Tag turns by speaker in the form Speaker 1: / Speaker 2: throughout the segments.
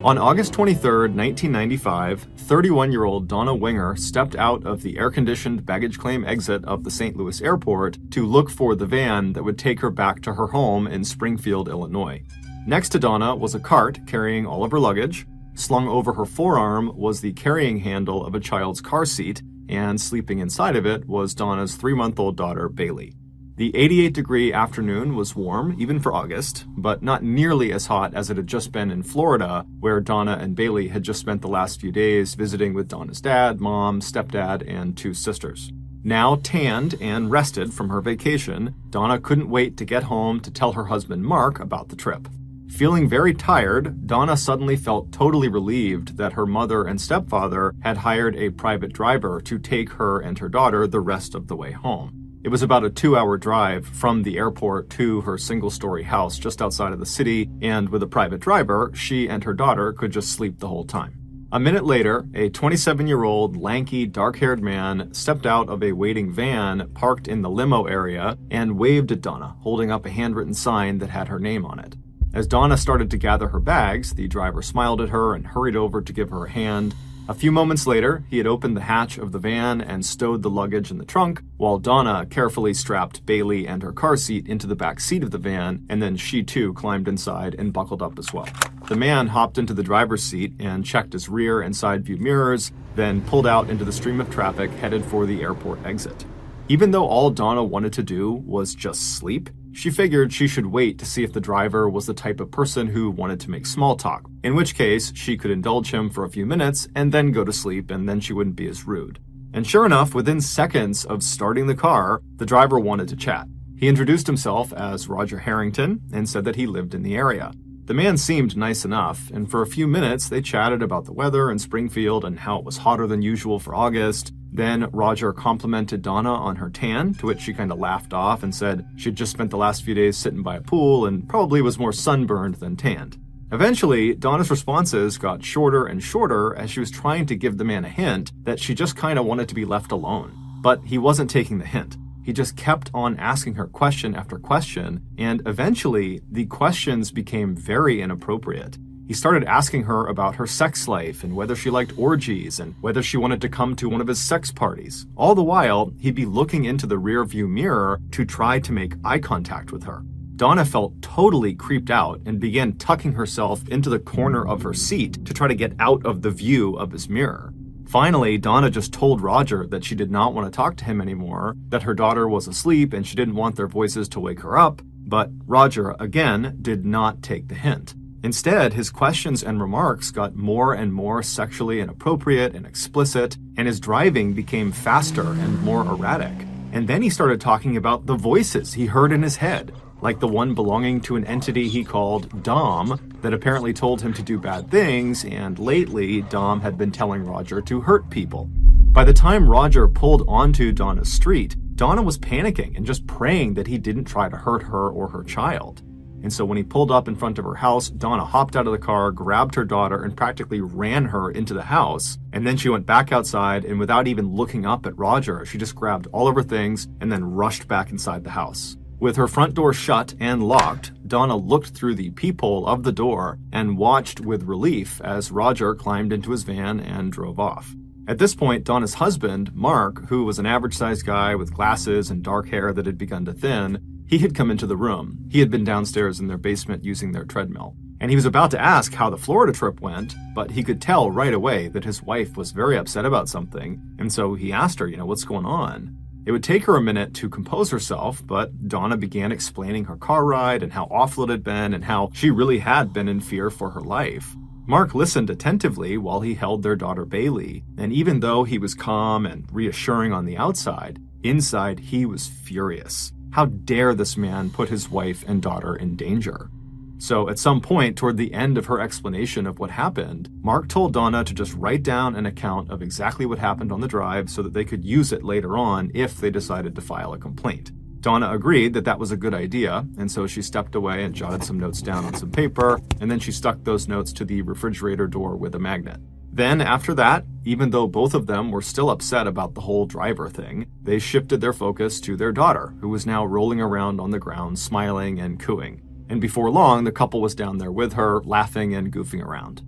Speaker 1: On August 23, 1995, 31-year-old Donna Winger stepped out of the air-conditioned baggage claim exit of the St. Louis airport to look for the van that would take her back to her home in Springfield, Illinois. Next to Donna was a cart carrying all of her luggage. Slung over her forearm was the carrying handle of a child's car seat, and sleeping inside of it was Donna's 3-month-old daughter, Bailey. The 88-degree afternoon was warm, even for August, but not nearly as hot as it had just been in Florida, where Donna and Bailey had just spent the last few days visiting with Donna's dad, mom, stepdad, and 2 sisters. Now tanned and rested from her vacation, Donna couldn't wait to get home to tell her husband Mark about the trip. Feeling very tired, Donna suddenly felt totally relieved that her mother and stepfather had hired a private driver to take her and her daughter the rest of the way home. It was about a 2-hour drive from the airport to her single-story house just outside of the city, and with a private driver, she and her daughter could just sleep the whole time. A minute later, a 27-year-old, lanky, dark-haired man stepped out of a waiting van parked in the limo area and waved at Donna, holding up a handwritten sign that had her name on it. As Donna started to gather her bags, the driver smiled at her and hurried over to give her a hand. A few moments later, he had opened the hatch of the van and stowed the luggage in the trunk, while Donna carefully strapped Bailey and her car seat into the back seat of the van, and then she too climbed inside and buckled up as well. The man hopped into the driver's seat and checked his rear and side view mirrors, then pulled out into the stream of traffic headed for the airport exit. Even though all Donna wanted to do was just sleep, she figured she should wait to see if the driver was the type of person who wanted to make small talk, in which case she could indulge him for a few minutes and then go to sleep, and then she wouldn't be as rude. And sure enough, within seconds of starting the car, the driver wanted to chat. He introduced himself as Roger Harrington and said that he lived in the area. The man seemed nice enough, and for a few minutes they chatted about the weather in Springfield and how it was hotter than usual for August. Then Roger complimented Donna on her tan, to which she kind of laughed off and said she'd just spent the last few days sitting by a pool and probably was more sunburned than tanned. Eventually, Donna's responses got shorter and shorter as she was trying to give the man a hint that she just kind of wanted to be left alone. But he wasn't taking the hint. He just kept on asking her question after question, and eventually, the questions became very inappropriate. He started asking her about her sex life and whether she liked orgies and whether she wanted to come to one of his sex parties. All the while, he'd be looking into the rearview mirror to try to make eye contact with her. Donna felt totally creeped out and began tucking herself into the corner of her seat to try to get out of the view of his mirror. Finally, Donna just told Roger that she did not want to talk to him anymore, that her daughter was asleep and she didn't want their voices to wake her up, but Roger, again, did not take the hint. Instead, his questions and remarks got more and more sexually inappropriate and explicit, and his driving became faster and more erratic. And then he started talking about the voices he heard in his head, like the one belonging to an entity he called Dom that apparently told him to do bad things, and lately Dom had been telling Roger to hurt people. By the time Roger pulled onto Donna's street, Donna was panicking and just praying that he didn't try to hurt her or her child. And so when he pulled up in front of her house, Donna hopped out of the car, grabbed her daughter, and practically ran her into the house. And then she went back outside, and without even looking up at Roger, she just grabbed all of her things and then rushed back inside the house. With her front door shut and locked, Donna looked through the peephole of the door and watched with relief as Roger climbed into his van and drove off. At this point, Donna's husband, Mark, who was an average-sized guy with glasses and dark hair that had begun to thin, he had come into the room. He had been downstairs in their basement using their treadmill. And he was about to ask how the Florida trip went, but he could tell right away that his wife was very upset about something, and so he asked her, what's going on? It would take her a minute to compose herself, but Donna began explaining her car ride and how awful it had been and how she really had been in fear for her life. Mark listened attentively while he held their daughter Bailey, and even though he was calm and reassuring on the outside, inside he was furious. How dare this man put his wife and daughter in danger? So at some point toward the end of her explanation of what happened, Mark told Donna to just write down an account of exactly what happened on the drive so that they could use it later on if they decided to file a complaint. Donna agreed that that was a good idea, and so she stepped away and jotted some notes down on some paper, and then she stuck those notes to the refrigerator door with a magnet. Then, after that, even though both of them were still upset about the whole driver thing, they shifted their focus to their daughter, who was now rolling around on the ground, smiling and cooing. And before long, the couple was down there with her, laughing and goofing around.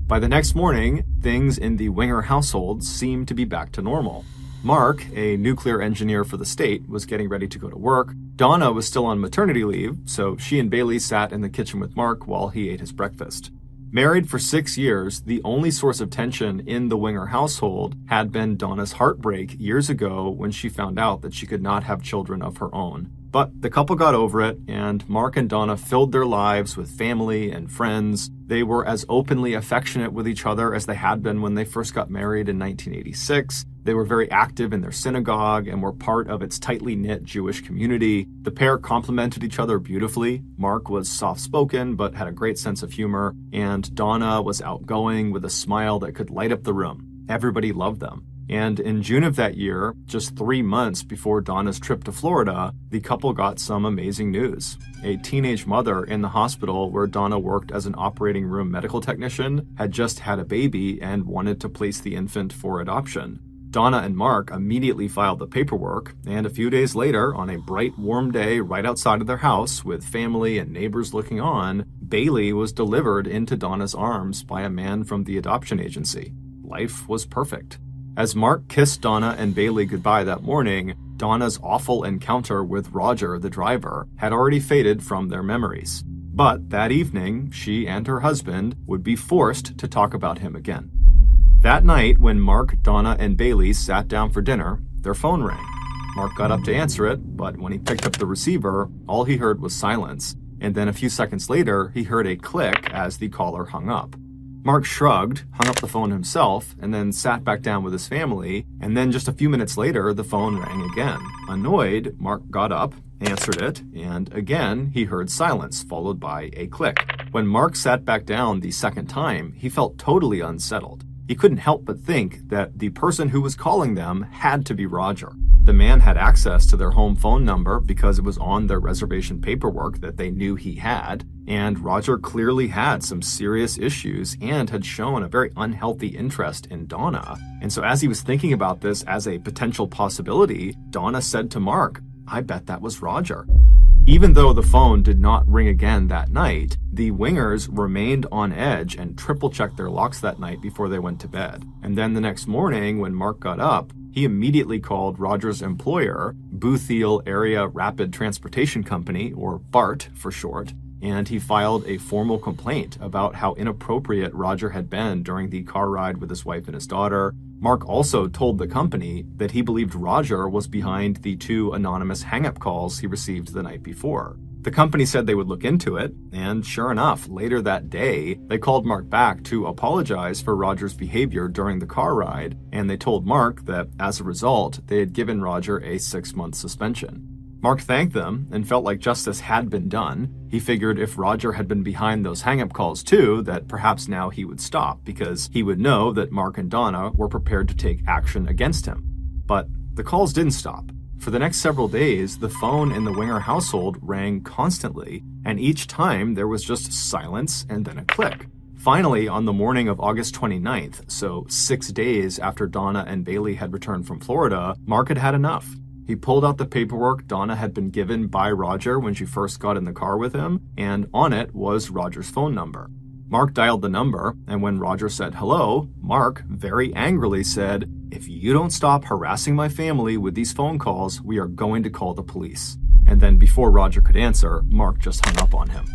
Speaker 1: By the next morning, things in the Winger household seemed to be back to normal. Mark, a nuclear engineer for the state, was getting ready to go to work. Donna was still on maternity leave, so she and Bailey sat in the kitchen with Mark while he ate his breakfast. Married for 6 years, the only source of tension in the Winger household had been Donna's heartbreak years ago when she found out that she could not have children of her own. But the couple got over it, and Mark and Donna filled their lives with family and friends. They were as openly affectionate with each other as they had been when they first got married in 1986. They were very active in their synagogue and were part of its tightly knit Jewish community. The pair complemented each other beautifully. Mark was soft-spoken but had a great sense of humor, and Donna was outgoing with a smile that could light up the room. Everybody loved them. And in June of that year, just 3 months before Donna's trip to Florida, the couple got some amazing news. A teenage mother in the hospital where Donna worked as an operating room medical technician had just had a baby and wanted to place the infant for adoption. Donna and Mark immediately filed the paperwork, and a few days later, on a bright, warm day right outside of their house with family and neighbors looking on, Bailey was delivered into Donna's arms by a man from the adoption agency. Life was perfect. As Mark kissed Donna and Bailey goodbye that morning, Donna's awful encounter with Roger, the driver, had already faded from their memories. But that evening, she and her husband would be forced to talk about him again. That night, when Mark, Donna, and Bailey sat down for dinner, their phone rang. Mark got up to answer it, but when he picked up the receiver, all he heard was silence, and then a few seconds later, he heard a click as the caller hung up. Mark shrugged, hung up the phone himself, and then sat back down with his family, and then just a few minutes later, the phone rang again. Annoyed, Mark got up, answered it, and again, he heard silence, followed by a click. When Mark sat back down the second time, he felt totally unsettled. He couldn't help but think that the person who was calling them had to be Roger. The man had access to their home phone number because it was on their reservation paperwork that they knew he had, and Roger clearly had some serious issues and had shown a very unhealthy interest in Donna. And so as he was thinking about this as a potential possibility, Donna said to Mark, "I bet that was Roger." Even though the phone did not ring again that night, the Wingers remained on edge and triple-checked their locks that night before they went to bed. And then the next morning, when Mark got up, he immediately called Roger's employer, Bootheel Area Rapid Transportation Company, or BART for short, and he filed a formal complaint about how inappropriate Roger had been during the car ride with his wife and his daughter. Mark also told the company that he believed Roger was behind the 2 anonymous hang-up calls he received the night before. The company said they would look into it, and sure enough, later that day, they called Mark back to apologize for Roger's behavior during the car ride, and they told Mark that, as a result, they had given Roger a 6-month suspension. Mark thanked them and felt like justice had been done. He figured if Roger had been behind those hang-up calls too, that perhaps now he would stop, because he would know that Mark and Donna were prepared to take action against him. But the calls didn't stop. For the next several days, the phone in the Winger household rang constantly, and each time there was just silence and then a click. Finally, on the morning of August 29th, so 6 days after Donna and Bailey had returned from Florida, Mark had had enough. He pulled out the paperwork Donna had been given by Roger when she first got in the car with him, and on it was Roger's phone number. Mark dialed the number, and when Roger said hello, Mark very angrily said, "If you don't stop harassing my family with these phone calls, we are going to call the police." And then before Roger could answer, Mark just hung up on him.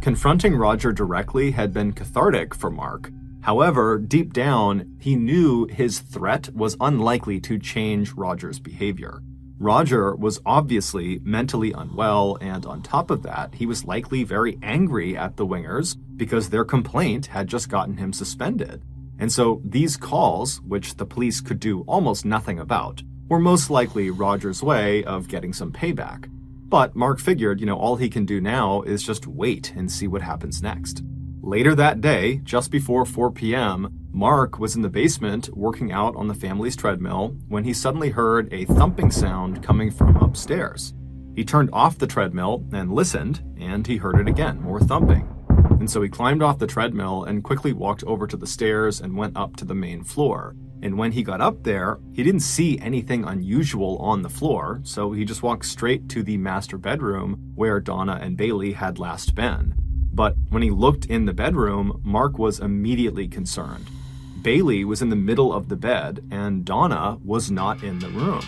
Speaker 1: Confronting Roger directly had been cathartic for Mark. However, deep down, he knew his threat was unlikely to change Roger's behavior. Roger was obviously mentally unwell, and on top of that, he was likely very angry at the Wingers because their complaint had just gotten him suspended. And so these calls, which the police could do almost nothing about, were most likely Roger's way of getting some payback. But Mark figured, all he can do now is just wait and see what happens next. Later that day, just before 4 p.m., Mark was in the basement working out on the family's treadmill when he suddenly heard a thumping sound coming from upstairs. He turned off the treadmill and listened, and he heard it again, more thumping. And so he climbed off the treadmill and quickly walked over to the stairs and went up to the main floor. And when he got up there, he didn't see anything unusual on the floor, so he just walked straight to the master bedroom where Donna and Bailey had last been. But when he looked in the bedroom, Mark was immediately concerned. Bailey was in the middle of the bed, and Donna was not in the room.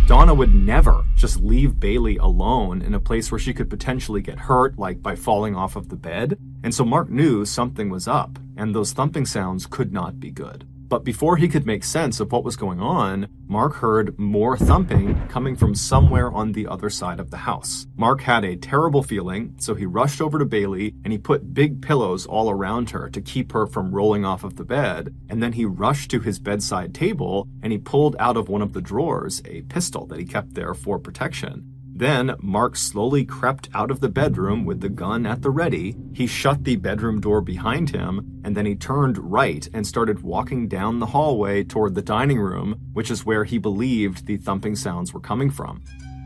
Speaker 1: Donna would never just leave Bailey alone in a place where she could potentially get hurt, like by falling off of the bed. And so Mark knew something was up, and those thumping sounds could not be good. But before he could make sense of what was going on, Mark heard more thumping coming from somewhere on the other side of the house. Mark had a terrible feeling, so he rushed over to Bailey and he put big pillows all around her to keep her from rolling off of the bed. And then he rushed to his bedside table and he pulled out of one of the drawers a pistol that he kept there for protection. Then Mark slowly crept out of the bedroom with the gun at the ready. He shut the bedroom door behind him, and then he turned right and started walking down the hallway toward the dining room, which is where he believed the thumping sounds were coming from.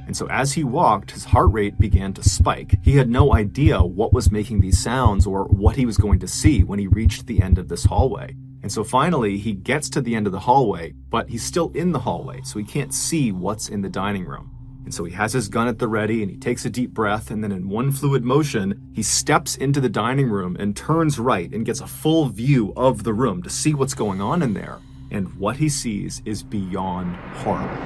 Speaker 1: And so as he walked, his heart rate began to spike. He had no idea what was making these sounds or what he was going to see when he reached the end of this hallway. And so finally, he gets to the end of the hallway, but he's still in the hallway, so he can't see what's in the dining room. And so he has his gun at the ready and he takes a deep breath, and then in one fluid motion, he steps into the dining room and turns right and gets a full view of the room to see what's going on in there. And what he sees is beyond horrible.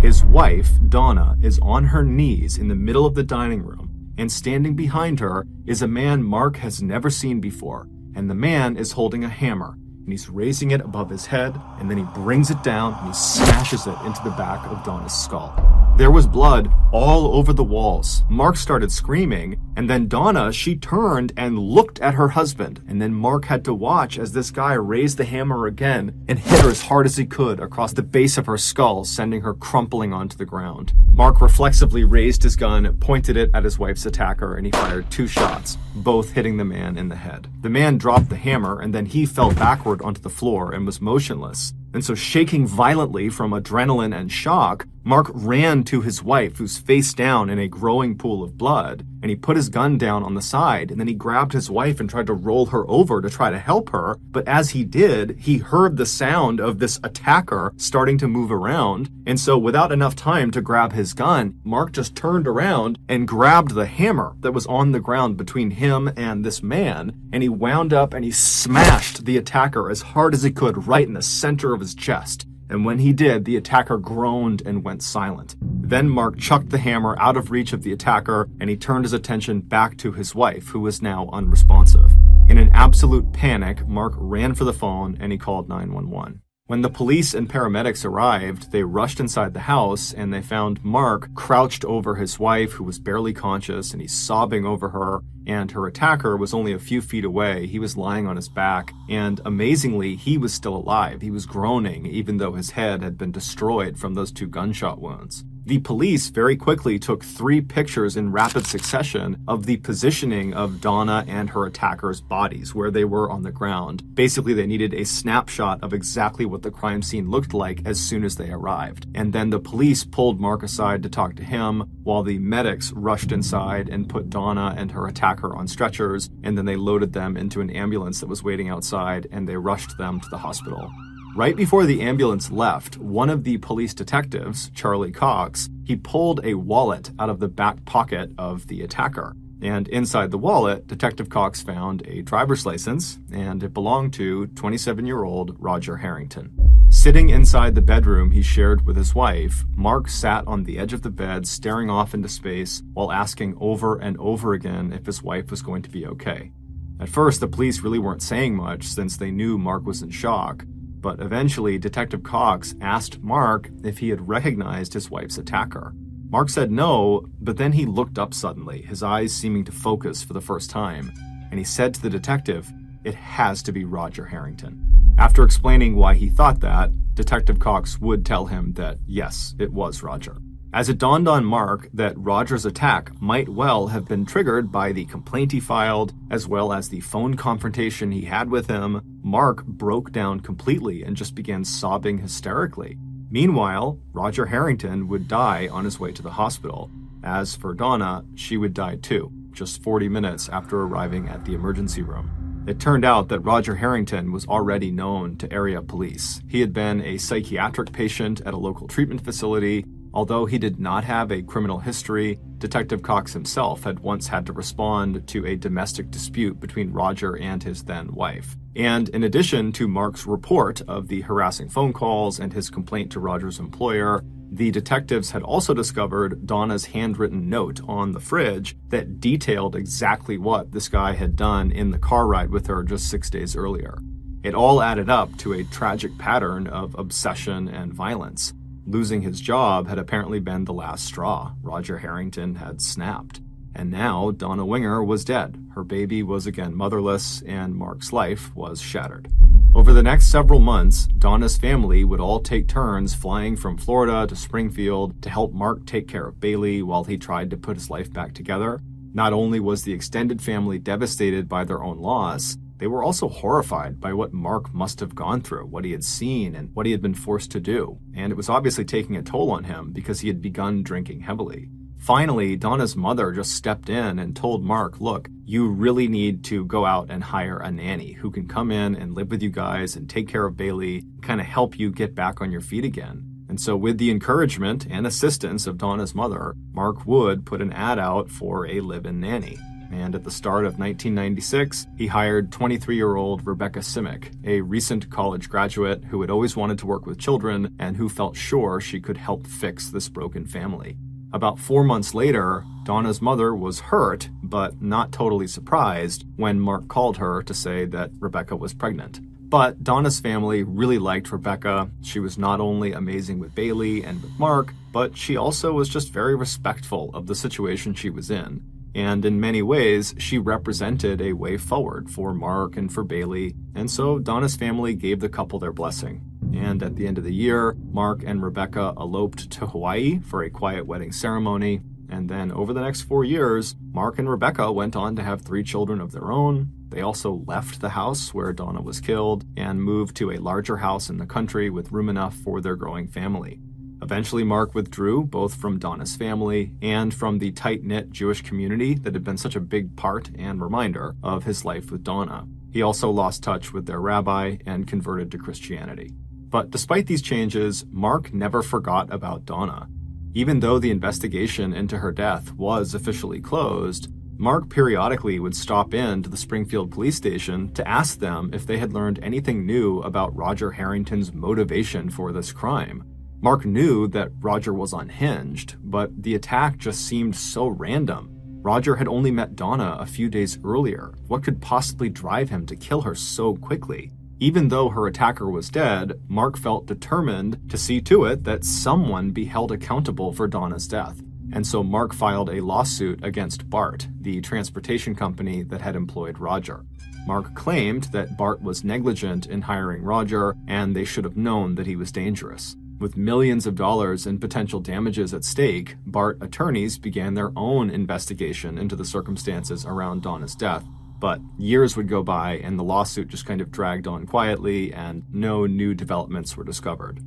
Speaker 1: His wife, Donna, is on her knees in the middle of the dining room, and standing behind her is a man Mark has never seen before. And the man is holding a hammer, and he's raising it above his head, and then he brings it down and he smashes it into the back of Donna's skull. There was blood all over the walls. Mark started screaming, and then Donna, she turned and looked at her husband, and then Mark had to watch as this guy raised the hammer again and hit her as hard as he could across the base of her skull, sending her crumpling onto the ground. Mark reflexively raised his gun, pointed it at his wife's attacker, and he fired 2 shots, both hitting the man in the head. The man dropped the hammer, and then he fell backward onto the floor and was motionless. And so, shaking violently from adrenaline and shock, Mark ran to his wife, who's face down in a growing pool of blood, and he put his gun down on the side, and then he grabbed his wife and tried to roll her over to try to help her. But as he did, he heard the sound of this attacker starting to move around, and so without enough time to grab his gun, Mark just turned around and grabbed the hammer that was on the ground between him and this man, and he wound up and he smashed the attacker as hard as he could right in the center of his chest. And when he did, the attacker groaned and went silent. Then Mark chucked the hammer out of reach of the attacker, and he turned his attention back to his wife, who was now unresponsive. In an absolute panic, Mark ran for the phone and he called 911. When the police and paramedics arrived, they rushed inside the house and they found Mark crouched over his wife, who was barely conscious, and he's sobbing over her, and her attacker was only a few feet away. He was lying on his back, and amazingly, he was still alive. He was groaning, even though his head had been destroyed from those 2 gunshot wounds. The police very quickly took 3 pictures in rapid succession of the positioning of Donna and her attacker's bodies, where they were on the ground. Basically, they needed a snapshot of exactly what the crime scene looked like as soon as they arrived. And then the police pulled Mark aside to talk to him, while the medics rushed inside and put Donna and her attacker on stretchers, and then they loaded them into an ambulance that was waiting outside, and they rushed them to the hospital. Right before the ambulance left, one of the police detectives, Charlie Cox, he pulled a wallet out of the back pocket of the attacker. And inside the wallet, Detective Cox found a driver's license, and it belonged to 27-year-old Roger Harrington. Sitting inside the bedroom he shared with his wife, Mark sat on the edge of the bed staring off into space while asking over and over again if his wife was going to be okay. At first, the police really weren't saying much since they knew Mark was in shock. But eventually, Detective Cox asked Mark if he had recognized his wife's attacker. Mark said no, but then he looked up suddenly, his eyes seeming to focus for the first time, and he said to the detective, "It has to be Roger Harrington." After explaining why he thought that, Detective Cox would tell him that yes, it was Roger. As it dawned on Mark that Roger's attack might well have been triggered by the complaint he filed, as well as the phone confrontation he had with him, Mark broke down completely and just began sobbing hysterically. Meanwhile, Roger Harrington would die on his way to the hospital. As for Donna, she would die too, just 40 minutes after arriving at the emergency room. It turned out that Roger Harrington was already known to area police. He had been a psychiatric patient at a local treatment facility. Although he did not have a criminal history, Detective Cox himself had once had to respond to a domestic dispute between Roger and his then wife. And in addition to Mark's report of the harassing phone calls and his complaint to Roger's employer, the detectives had also discovered Donna's handwritten note on the fridge that detailed exactly what this guy had done in the car ride with her just 6 days earlier. It all added up to a tragic pattern of obsession and violence. Losing his job had apparently been the last straw. Roger Harrington had snapped. And now Donna Winger was dead. Her baby was again motherless, and Mark's life was shattered. Over the next several months, Donna's family would all take turns flying from Florida to Springfield to help Mark take care of Bailey while he tried to put his life back together. Not only was the extended family devastated by their own loss, they were also horrified by what Mark must have gone through, what he had seen, and what he had been forced to do. And it was obviously taking a toll on him because he had begun drinking heavily. Finally, Donna's mother just stepped in and told Mark, look, you really need to go out and hire a nanny who can come in and live with you guys and take care of Bailey, kind of help you get back on your feet again. And so with the encouragement and assistance of Donna's mother, Mark Wood put an ad out for a live-in nanny. And at the start of 1996, he hired 23-year-old Rebecca Simic, a recent college graduate who had always wanted to work with children and who felt sure she could help fix this broken family. About 4 months later, Donna's mother was hurt, but not totally surprised, when Mark called her to say that Rebecca was pregnant. But Donna's family really liked Rebecca. She was not only amazing with Bailey and with Mark, but she also was just very respectful of the situation she was in. And in many ways, she represented a way forward for Mark and for Bailey, and so Donna's family gave the couple their blessing. And at the end of the year, Mark and Rebecca eloped to Hawaii for a quiet wedding ceremony. And then over the next 4 years, Mark and Rebecca went on to have 3 children of their own. They also left the house where Donna was killed and moved to a larger house in the country with room enough for their growing family. Eventually, Mark withdrew both from Donna's family and from the tight-knit Jewish community that had been such a big part and reminder of his life with Donna. He also lost touch with their rabbi and converted to Christianity. But despite these changes, Mark never forgot about Donna. Even though the investigation into her death was officially closed, Mark periodically would stop in to the Springfield police station to ask them if they had learned anything new about Roger Harrington's motivation for this crime. Mark knew that Roger was unhinged, but the attack just seemed so random. Roger had only met Donna a few days earlier. What could possibly drive him to kill her so quickly? Even though her attacker was dead, Mark felt determined to see to it that someone be held accountable for Donna's death. And so Mark filed a lawsuit against BART, the transportation company that had employed Roger. Mark claimed that BART was negligent in hiring Roger, and they should have known that he was dangerous. With millions of dollars in potential damages at stake, BART attorneys began their own investigation into the circumstances around Donna's death. But years would go by and the lawsuit just kind of dragged on quietly and no new developments were discovered.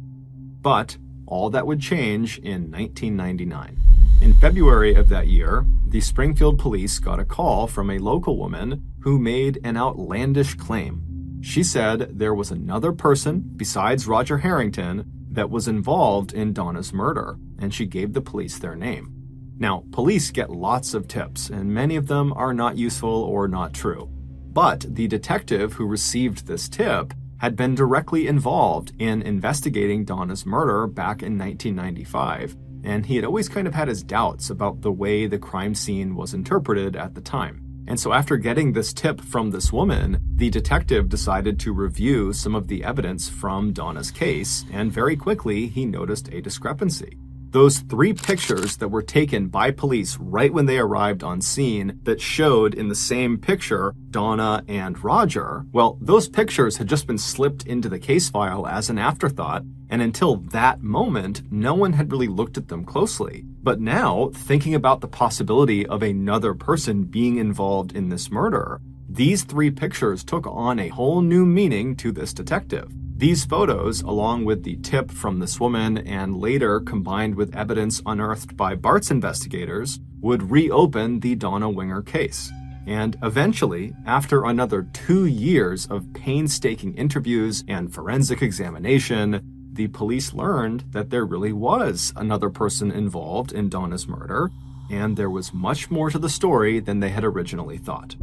Speaker 1: But all that would change in 1999. In February of that year, the Springfield police got a call from a local woman who made an outlandish claim. She said there was another person besides Roger Harrington that was involved in Donna's murder, and she gave the police their name. Now, police get lots of tips, and many of them are not useful or not true. But the detective who received this tip had been directly involved in investigating Donna's murder back in 1995, and he had always kind of had his doubts about the way the crime scene was interpreted at the time. And so after getting this tip from this woman, the detective decided to review some of the evidence from Donna's case, and very quickly he noticed a discrepancy. Those 3 pictures that were taken by police right when they arrived on scene that showed in the same picture Donna and Roger, well, those pictures had just been slipped into the case file as an afterthought, and until that moment, no one had really looked at them closely. But now, thinking about the possibility of another person being involved in this murder, these 3 pictures took on a whole new meaning to this detective. These photos, along with the tip from this woman and later combined with evidence unearthed by BART's investigators, would reopen the Donna Winger case. And eventually, after another 2 years of painstaking interviews and forensic examination, the police learned that there really was another person involved in Donna's murder, and there was much more to the story than they had originally thought.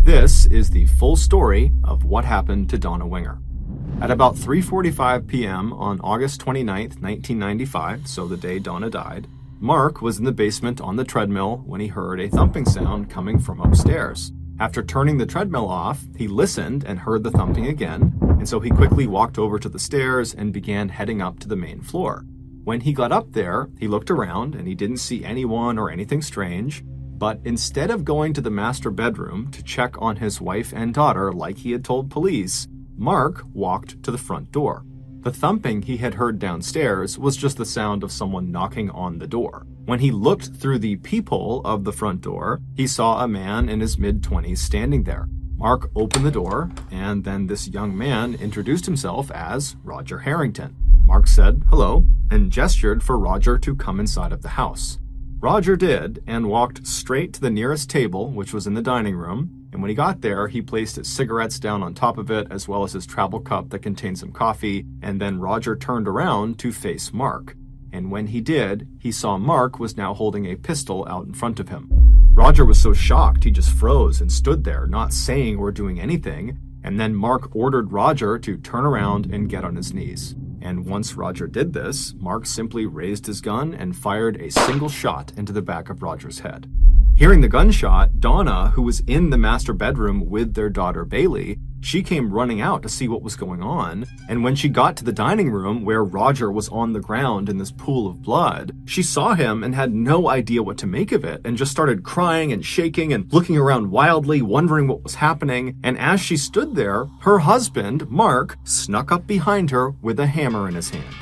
Speaker 1: This is the full story of what happened to Donna Winger. At about 3:45 p.m. on August 29, 1995, so the day Donna died, Mark was in the basement on the treadmill when he heard a thumping sound coming from upstairs. After turning the treadmill off, he listened and heard the thumping again, and so he quickly walked over to the stairs and began heading up to the main floor. When he got up there, he looked around and he didn't see anyone or anything strange, but instead of going to the master bedroom to check on his wife and daughter like he had told police, Mark walked to the front door. The thumping he had heard downstairs was just the sound of someone knocking on the door. When he looked through the peephole of the front door, he saw a man in his mid-20s standing there. Mark opened the door, and then this young man introduced himself as Roger Harrington. Mark said hello and gestured for Roger to come inside of the house. Roger did and walked straight to the nearest table, which was in the dining room, and when he got there, he placed his cigarettes down on top of it, as well as his travel cup that contained some coffee, and then Roger turned around to face Mark. And when he did, he saw Mark was now holding a pistol out in front of him. Roger was so shocked, he just froze and stood there, not saying or doing anything, and then Mark ordered Roger to turn around and get on his knees. And once Roger did this, Mark simply raised his gun and fired a single shot into the back of Roger's head. Hearing the gunshot, Donna, who was in the master bedroom with their daughter Bailey, she came running out to see what was going on, and when she got to the dining room where Roger was on the ground in this pool of blood, she saw him and had no idea what to make of it, and just started crying and shaking and looking around wildly, wondering what was happening, and as she stood there, her husband, Mark, snuck up behind her with a hammer in his hand.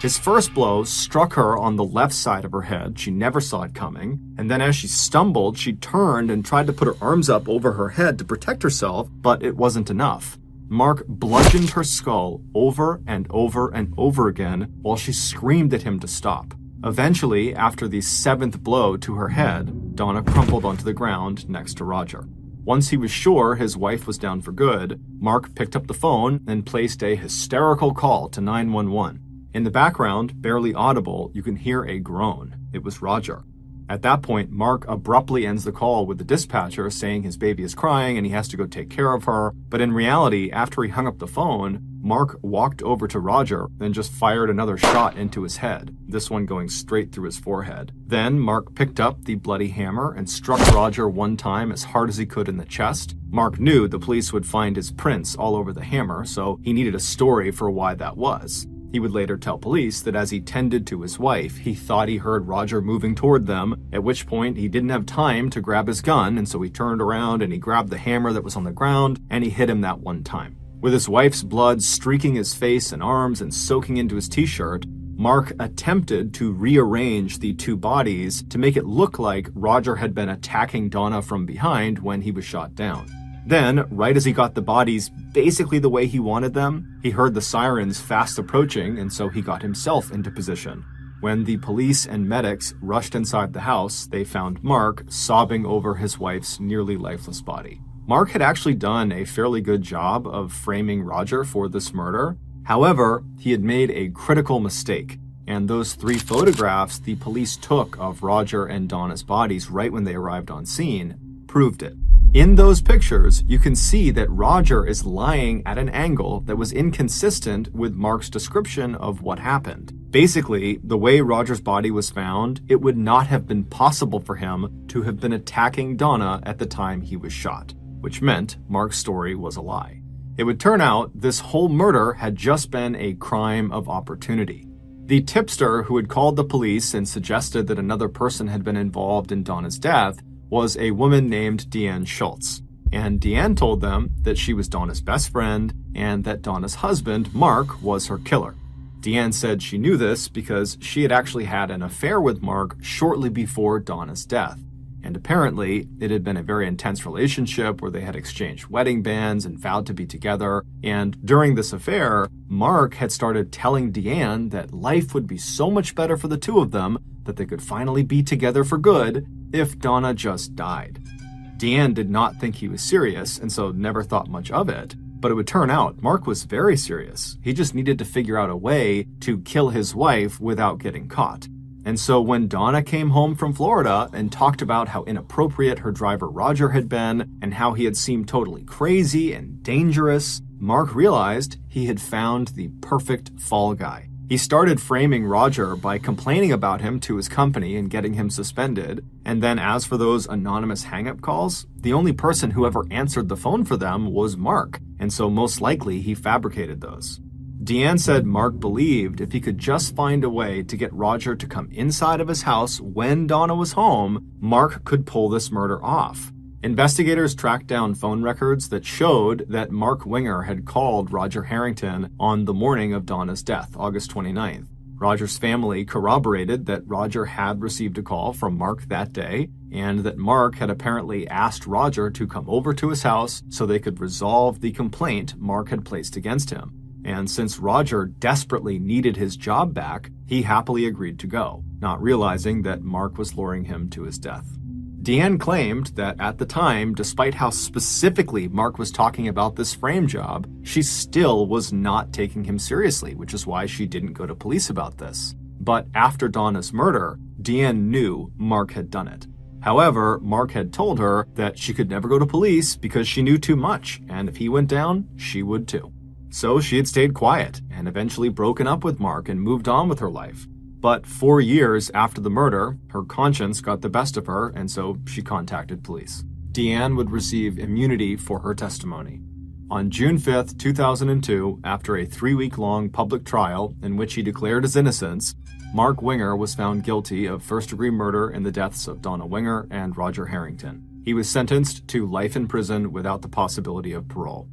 Speaker 1: His first blow struck her on the left side of her head. She never saw it coming. And then as she stumbled, she turned and tried to put her arms up over her head to protect herself, but it wasn't enough. Mark bludgeoned her skull over and over and over again while she screamed at him to stop. Eventually, after the seventh blow to her head, Donna crumpled onto the ground next to Roger. Once he was sure his wife was down for good, Mark picked up the phone and placed a hysterical call to 911. In the background, barely audible, you can hear a groan. It was Roger. At that point, Mark abruptly ends the call with the dispatcher saying his baby is crying and he has to go take care of her. But in reality, after he hung up the phone, Mark walked over to Roger and just fired another shot into his head, this one going straight through his forehead. Then Mark picked up the bloody hammer and struck Roger one time as hard as he could in the chest. Mark knew the police would find his prints all over the hammer, so he needed a story for why that was. He would later tell police that as he tended to his wife, he thought he heard Roger moving toward them, at which point he didn't have time to grab his gun, and so he turned around and he grabbed the hammer that was on the ground, and he hit him that one time. With his wife's blood streaking his face and arms and soaking into his t-shirt, Mark attempted to rearrange the two bodies to make it look like Roger had been attacking Donna from behind when he was shot down. Then, right as he got the bodies basically the way he wanted them, he heard the sirens fast approaching, and so he got himself into position. When the police and medics rushed inside the house, they found Mark sobbing over his wife's nearly lifeless body. Mark had actually done a fairly good job of framing Roger for this murder. However, he had made a critical mistake, and those three photographs the police took of Roger and Donna's bodies right when they arrived on scene proved it. In those pictures, you can see that Roger is lying at an angle that was inconsistent with Mark's description of what happened. Basically, the way Roger's body was found, it would not have been possible for him to have been attacking Donna at the time he was shot, which meant Mark's story was a lie. It would turn out this whole murder had just been a crime of opportunity. The tipster who had called the police and suggested that another person had been involved in Donna's death was a woman named Deanne Schultz, and Deanne told them that she was Donna's best friend and that Donna's husband, Mark, was her killer. Deanne said she knew this because she had actually had an affair with Mark shortly before Donna's death, and apparently it had been a very intense relationship where they had exchanged wedding bands and vowed to be together, and during this affair, Mark had started telling Deanne that life would be so much better for the two of them that they could finally be together for good if Donna just died. Deanne did not think he was serious, and so never thought much of it. But it would turn out Mark was very serious. He just needed to figure out a way to kill his wife without getting caught. And so when Donna came home from Florida and talked about how inappropriate her driver Roger had been and how he had seemed totally crazy and dangerous, Mark realized he had found the perfect fall guy. He started framing Roger by complaining about him to his company and getting him suspended. And then as for those anonymous hang-up calls, the only person who ever answered the phone for them was Mark, and so most likely he fabricated those. Deanne said Mark believed if he could just find a way to get Roger to come inside of his house when Donna was home, Mark could pull this murder off. Investigators tracked down phone records that showed that Mark Winger had called Roger Harrington on the morning of Donna's death, August 29th. Roger's family corroborated that Roger had received a call from Mark that day, and that Mark had apparently asked Roger to come over to his house so they could resolve the complaint Mark had placed against him. And since Roger desperately needed his job back, he happily agreed to go, not realizing that Mark was luring him to his death. Deanne claimed that at the time, despite how specifically Mark was talking about this frame job, she still was not taking him seriously, which is why she didn't go to police about this. But after Donna's murder, Deanne knew Mark had done it. However, Mark had told her that she could never go to police because she knew too much, and if he went down, she would too. So she had stayed quiet and eventually broken up with Mark and moved on with her life. But 4 years after the murder, her conscience got the best of her, and so she contacted police. Deanne would receive immunity for her testimony. On June 5th, 2002, after a 3-week-long public trial in which he declared his innocence, Mark Winger was found guilty of first-degree murder in the deaths of Donna Winger and Roger Harrington. He was sentenced to life in prison without the possibility of parole.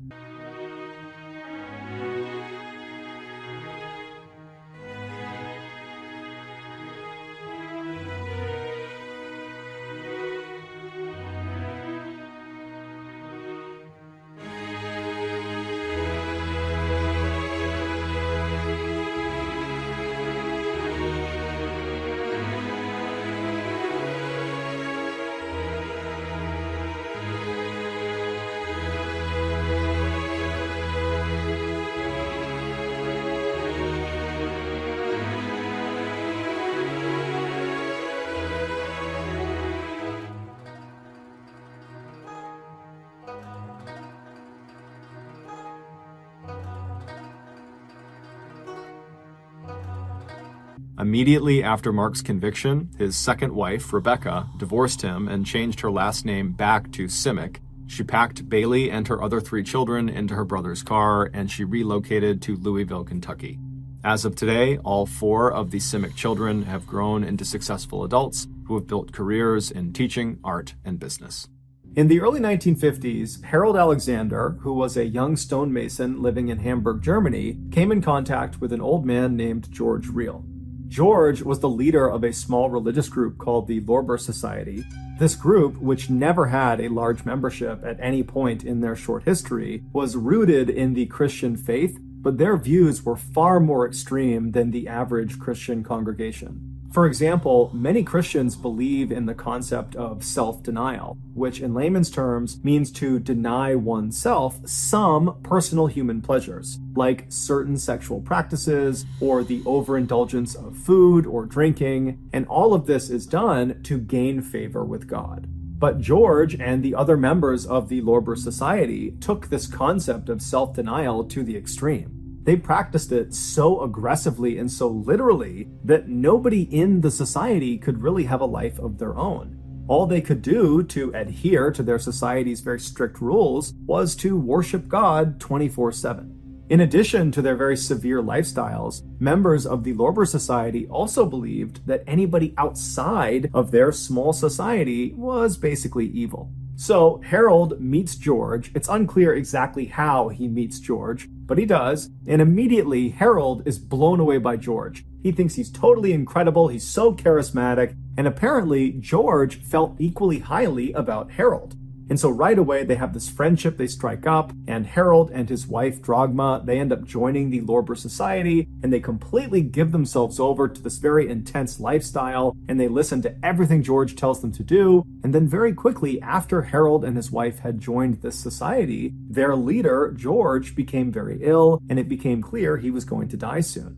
Speaker 1: Immediately after Mark's conviction, his second wife, Rebecca, divorced him and changed her last name back to Simic. She packed Bailey and her other 3 children into her brother's car, and she relocated to Louisville, Kentucky. As of today, all 4 of the Simic children have grown into successful adults who have built careers in teaching, art, and business. In the early 1950s, Harold Alexander, who was a young stonemason living in Hamburg, Germany, came in contact with an old man named George Reel. George was the leader of a small religious group called the Lorber Society. This group, which never had a large membership at any point in their short history, was rooted in the Christian faith, but their views were far more extreme than the average Christian congregation. For example, many Christians believe in the concept of self-denial, which in layman's terms means to deny oneself some personal human pleasures, like certain sexual practices or the overindulgence of food or drinking, and all of this is done to gain favor with God. But George and the other members of the Lorber Society took this concept of self-denial to the extreme. They practiced it so aggressively and so literally that nobody in the society could really have a life of their own. All they could do to adhere to their society's very strict rules was to worship God 24/7. In addition to their very severe lifestyles, members of the Lorber Society also believed that anybody outside of their small society was basically evil. So Harold meets George. It's unclear exactly how he meets George, but he does, and immediately Harold is blown away by George. He thinks he's totally incredible, he's so charismatic, and apparently George felt equally highly about Harold. And so right away they have this friendship, they strike up, and Harold and his wife Dragma, they end up joining the Lorber Society, and they completely give themselves over to this very intense lifestyle, and they listen to everything George tells them to do. And then very quickly after Harold and his wife had joined this society, their leader, George, became very ill, and it became clear he was going to die soon.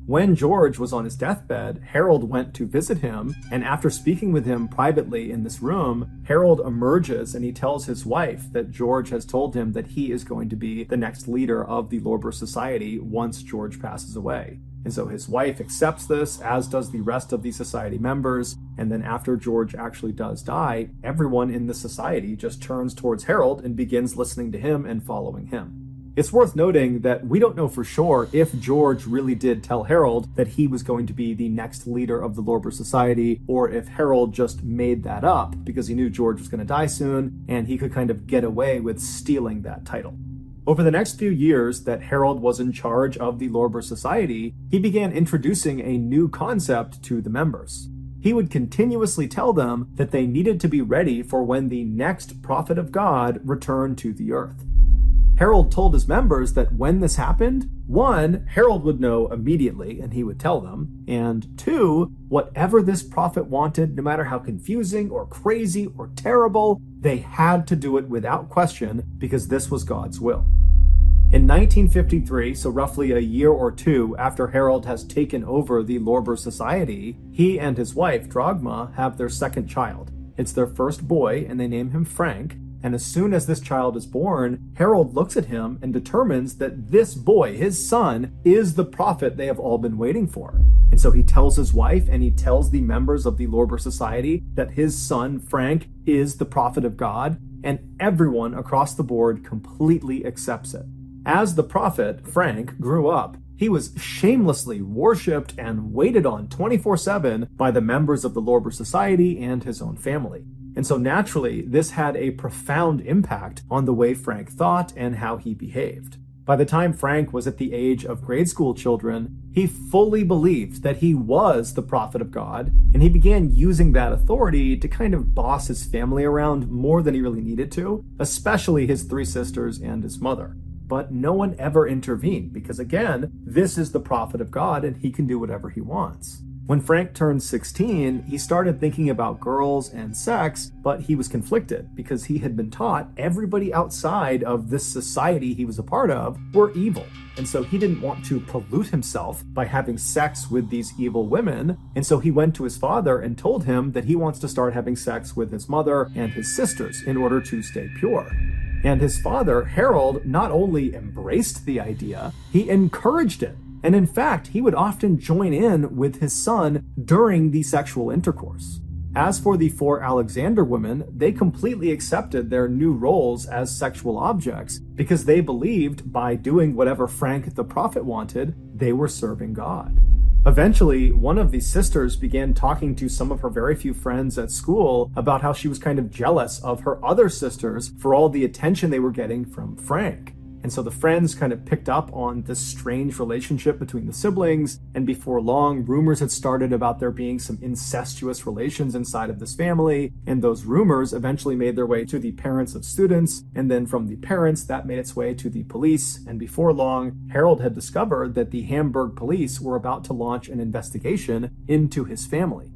Speaker 1: When George was on his deathbed, Harold went to visit him, and after speaking with him privately in this room, Harold emerges and he tells his wife that George has told him that he is going to be the next leader of the Lorber Society once George passes away. And so his wife accepts this, as does the rest of the society members. And then after George actually does die, everyone in the society just turns towards Harold and begins listening to him and following him. It's worth noting that we don't know for sure if George really did tell Harold that he was going to be the next leader of the Lorber Society, or if Harold just made that up because he knew George was going to die soon and he could kind of get away with stealing that title. Over the next few years that Harold was in charge of the Lorber Society, he began introducing a new concept to the members. He would continuously tell them that they needed to be ready for when the next prophet of God returned to the earth. Harold told his members that when this happened, 1, Harold would know immediately and he would tell them, and 2, whatever this prophet wanted, no matter how confusing or crazy or terrible, they had to do it without question because this was God's will. In 1953, so roughly a year or two after Harold has taken over the Lorber Society, he and his wife, Drogma, have their second child. It's their first boy and they name him Frank. And as soon as this child is born, Harold looks at him and determines that this boy, his son, is the prophet they have all been waiting for. And so he tells his wife and he tells the members of the Lorber Society that his son, Frank, is the prophet of God, and everyone across the board completely accepts it. As the prophet, Frank, grew up, he was shamelessly worshipped and waited on 24/7 by the members of the Lorber Society and his own family. And so naturally, this had a profound impact on the way Frank thought and how he behaved. By the time Frank was at the age of grade school children, he fully believed that he was the prophet of God, and he began using that authority to kind of boss his family around more than he really needed to, especially his 3 sisters and his mother. But no one ever intervened because, again, this is the prophet of God and he can do whatever he wants. When Frank turned 16, he started thinking about girls and sex, but he was conflicted because he had been taught everybody outside of this society he was a part of were evil. And so he didn't want to pollute himself by having sex with these evil women. And so he went to his father and told him that he wants to start having sex with his mother and his sisters in order to stay pure. And his father, Harold, not only embraced the idea, he encouraged it. And in fact, he would often join in with his son during the sexual intercourse. As for the 4 Alexander women, they completely accepted their new roles as sexual objects because they believed by doing whatever Frank the prophet wanted, they were serving God. Eventually, one of the sisters began talking to some of her very few friends at school about how she was kind of jealous of her other sisters for all the attention they were getting from Frank. And so the friends kind of picked up on this strange relationship between the siblings, and before long, rumors had started about there being some incestuous relations inside of this family, and those rumors eventually made their way to the parents of students, and then from the parents, that made its way to the police, and before long, Harold had discovered that the Hamburg police were about to launch an investigation into his family.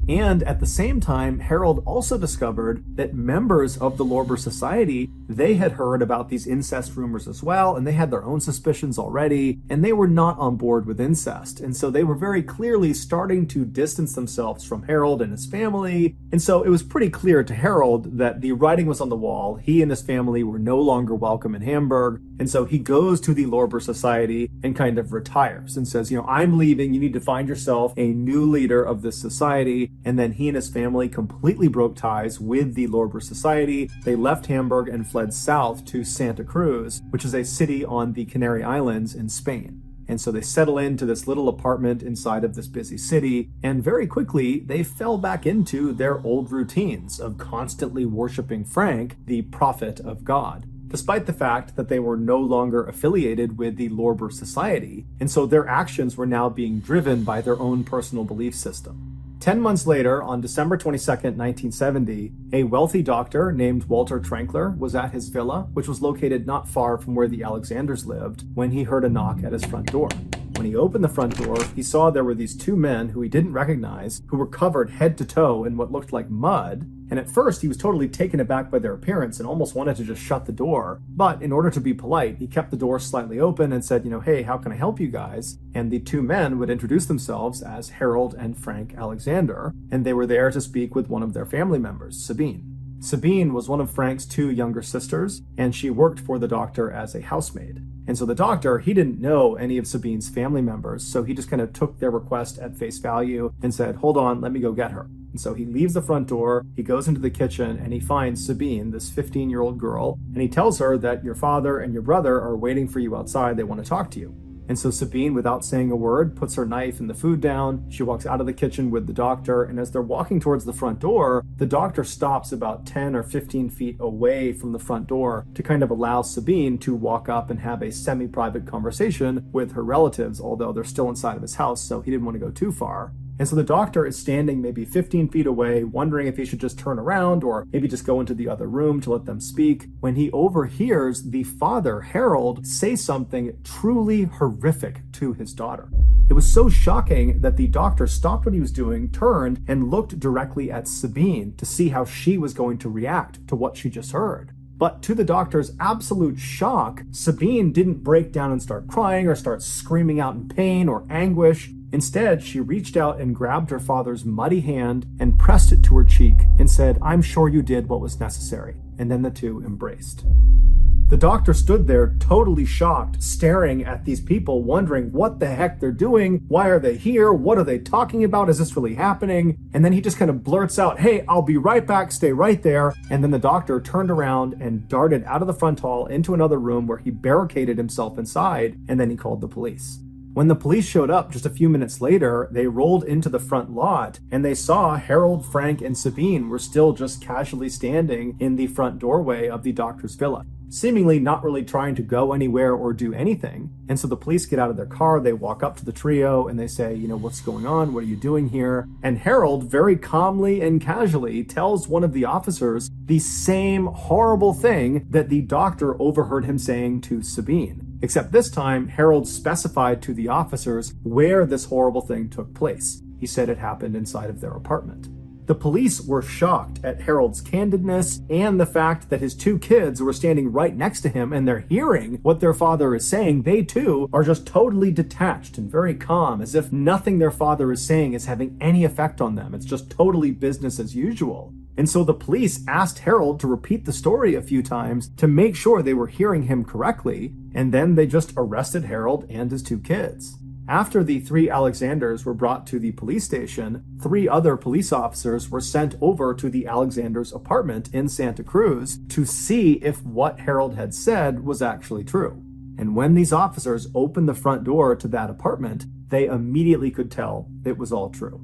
Speaker 1: And at the same time, Harold also discovered that members of the Lorber Society, they had heard about these incest rumors as well, and they had their own suspicions already, and they were not on board with incest. And so they were very clearly starting to distance themselves from Harold and his family. And so it was pretty clear to Harold that the writing was on the wall. He and his family were no longer welcome in Hamburg. And so he goes to the Lorber Society and kind of retires and says, I'm leaving. You need to find yourself a new leader of this society. And then he and his family completely broke ties with the Lorber Society. They left Hamburg and fled south to Santa Cruz, which is a city on the Canary Islands in Spain. And so they settle into this little apartment inside of this busy city, and very quickly they fell back into their old routines of constantly worshiping Frank, the prophet of God, despite the fact that they were no longer affiliated with the Lorber Society, and so their actions were now being driven by their own personal belief system. 10 months later, on December 22nd, 1970, a wealthy doctor named Walter Trankler was at his villa, which was located not far from where the Alexanders lived, when he heard a knock at his front door. When he opened the front door, he saw there were these two men who he didn't recognize, who were covered head to toe in what looked like mud. And at first, he was totally taken aback by their appearance and almost wanted to just shut the door. But in order to be polite, he kept the door slightly open and said, hey, how can I help you guys? And the two men would introduce themselves as Harold and Frank Alexander, and they were there to speak with one of their family members, Sabine. Sabine was one of Frank's two younger sisters, and she worked for the doctor as a housemaid. And so the doctor, he didn't know any of Sabine's family members, so he just kind of took their request at face value and said, hold on, let me go get her. And so he leaves the front door, he goes into the kitchen, and he finds Sabine, this 15-year-old girl, and he tells her that your father and your brother are waiting for you outside. They want to talk to you. And so Sabine, without saying a word, puts her knife and the food down. She walks out of the kitchen with the doctor, and as they're walking towards the front door, the doctor stops about 10 or 15 feet away from the front door to kind of allow Sabine to walk up and have a semi-private conversation with her relatives, although they're still inside of his house, so he didn't want to go too far. And so the doctor is standing maybe 15 feet away, wondering if he should just turn around or maybe just go into the other room to let them speak, when he overhears the father, Harold, say something truly horrific to his daughter. It was so shocking that the doctor stopped what he was doing, turned, and looked directly at Sabine to see how she was going to react to what she just heard. But to the doctor's absolute shock, Sabine didn't break down and start crying or start screaming out in pain or anguish. Instead, she reached out and grabbed her father's muddy hand and pressed it to her cheek and said, "I'm sure you did what was necessary." And then the two embraced. The doctor stood there totally shocked, staring at these people, wondering what the heck they're doing. Why are they here? What are they talking about? Is this really happening? And then he just kind of blurts out, "Hey, I'll be right back. Stay right there." And then the doctor turned around and darted out of the front hall into another room where he barricaded himself inside, and then he called the police. When the police showed up just a few minutes later, they rolled into the front lot and they saw Harold, Frank, and Sabine were still just casually standing in the front doorway of the doctor's villa, seemingly not really trying to go anywhere or do anything. And so the police get out of their car, they walk up to the trio and they say, "What's going on? What are you doing here?" And Harold very calmly and casually tells one of the officers the same horrible thing that the doctor overheard him saying to Sabine. Except this time, Harold specified to the officers where this horrible thing took place. He said it happened inside of their apartment. The police were shocked at Harold's candidness and the fact that his two kids were standing right next to him and they're hearing what their father is saying. They too are just totally detached and very calm, as if nothing their father is saying is having any effect on them. It's just totally business as usual. And so the police asked Harold to repeat the story a few times to make sure they were hearing him correctly, and then they just arrested Harold and his two kids. After the three Alexanders were brought to the police station, 3 other police officers were sent over to the Alexanders' apartment in Santa Cruz to see if what Harold had said was actually true. And when these officers opened the front door to that apartment, they immediately could tell it was all true.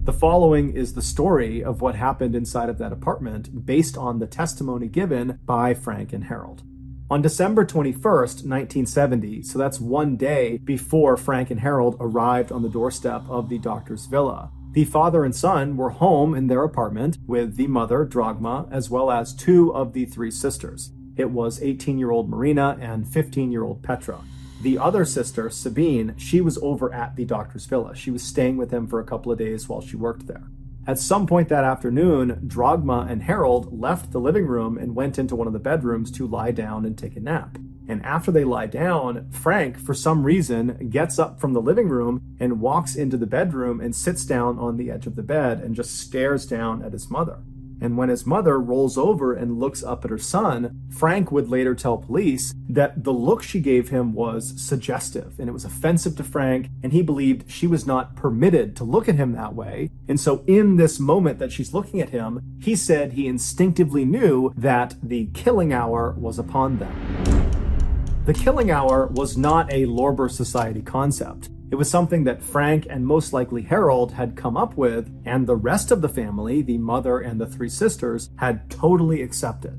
Speaker 1: The following is the story of what happened inside of that apartment based on the testimony given by Frank and Harold. On December 21st, 1970, so that's one day before Frank and Harold arrived on the doorstep of the doctor's villa, the father and son were home in their apartment with the mother, Dragma, as well as 2 of the 3 sisters. It was 18-year-old Marina and 15-year-old Petra. The other sister, Sabine, she was over at the doctor's villa. She was staying with him for a couple of days while she worked there. At some point that afternoon, Dragma and Harold left the living room and went into one of the bedrooms to lie down and take a nap. And after they lie down, Frank, for some reason, gets up from the living room and walks into the bedroom and sits down on the edge of the bed and just stares down at his mother. And when his mother rolls over and looks up at her son, Frank would later tell police that the look she gave him was suggestive and it was offensive to Frank, and he believed she was not permitted to look at him that way. And so in this moment that she's looking at him, he said he instinctively knew that the killing hour was upon them. The killing hour was not a Lorber Society concept. It was something that Frank and most likely Harold had come up with, and the rest of the family, the mother and the 3 sisters, had totally accepted.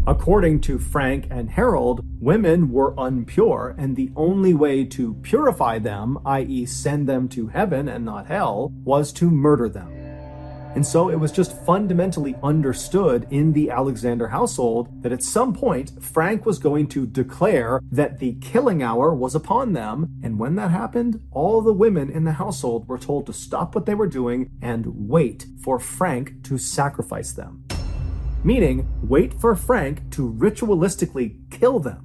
Speaker 1: According to Frank and Harold, women were impure, and the only way to purify them, i.e. send them to heaven and not hell, was to murder them.
Speaker 2: And so it was just fundamentally understood in the Alexander household that at some point, Frank was going to declare that the killing hour was upon them. And when that happened, all the women in the household were told to stop what they were doing and wait for Frank to sacrifice them. Meaning, wait for Frank to ritualistically kill them.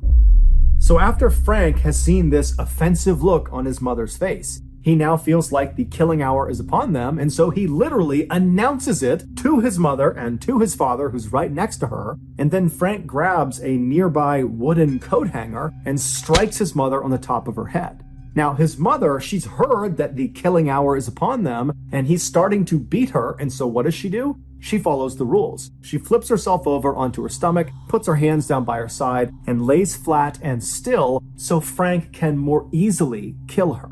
Speaker 2: So after Frank has seen this offensive look on his mother's face, he now feels like the killing hour is upon them, and so he literally announces it to his mother and to his father, who's right next to her, and then Frank grabs a nearby wooden coat hanger and strikes his mother on the top of her head. Now, his mother, she's heard that the killing hour is upon them, and he's starting to beat her, and so what does she do? She follows the rules. She flips herself over onto her stomach, puts her hands down by her side, and lays flat and still so Frank can more easily kill her.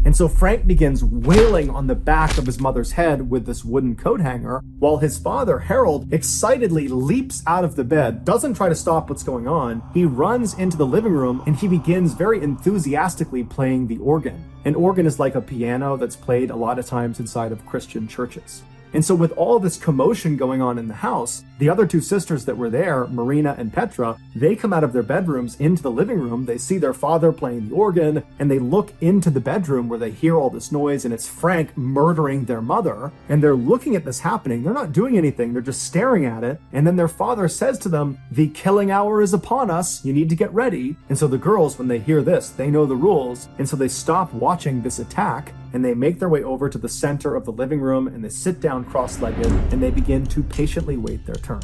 Speaker 2: And so Frank begins wailing on the back of his mother's head with this wooden coat hanger, while his father, Harold, excitedly leaps out of the bed, doesn't try to stop what's going on. He runs into the living room and he begins very enthusiastically playing the organ. An organ is like a piano that's played a lot of times inside of Christian churches. And so with all this commotion going on in the house, the other two sisters that were there, Marina and Petra, they come out of their bedrooms into the living room. They see their father playing the organ, and they look into the bedroom where they hear all this noise, and it's Frank murdering their mother. And they're looking at this happening. They're not doing anything. They're just staring at it. And then their father says to them, "The killing hour is upon us. You need to get ready." And so the girls, when they hear this, they know the rules. And so they stop watching this attack, and they make their way over to the center of the living room, and they sit down cross-legged, and they begin to patiently wait their turn.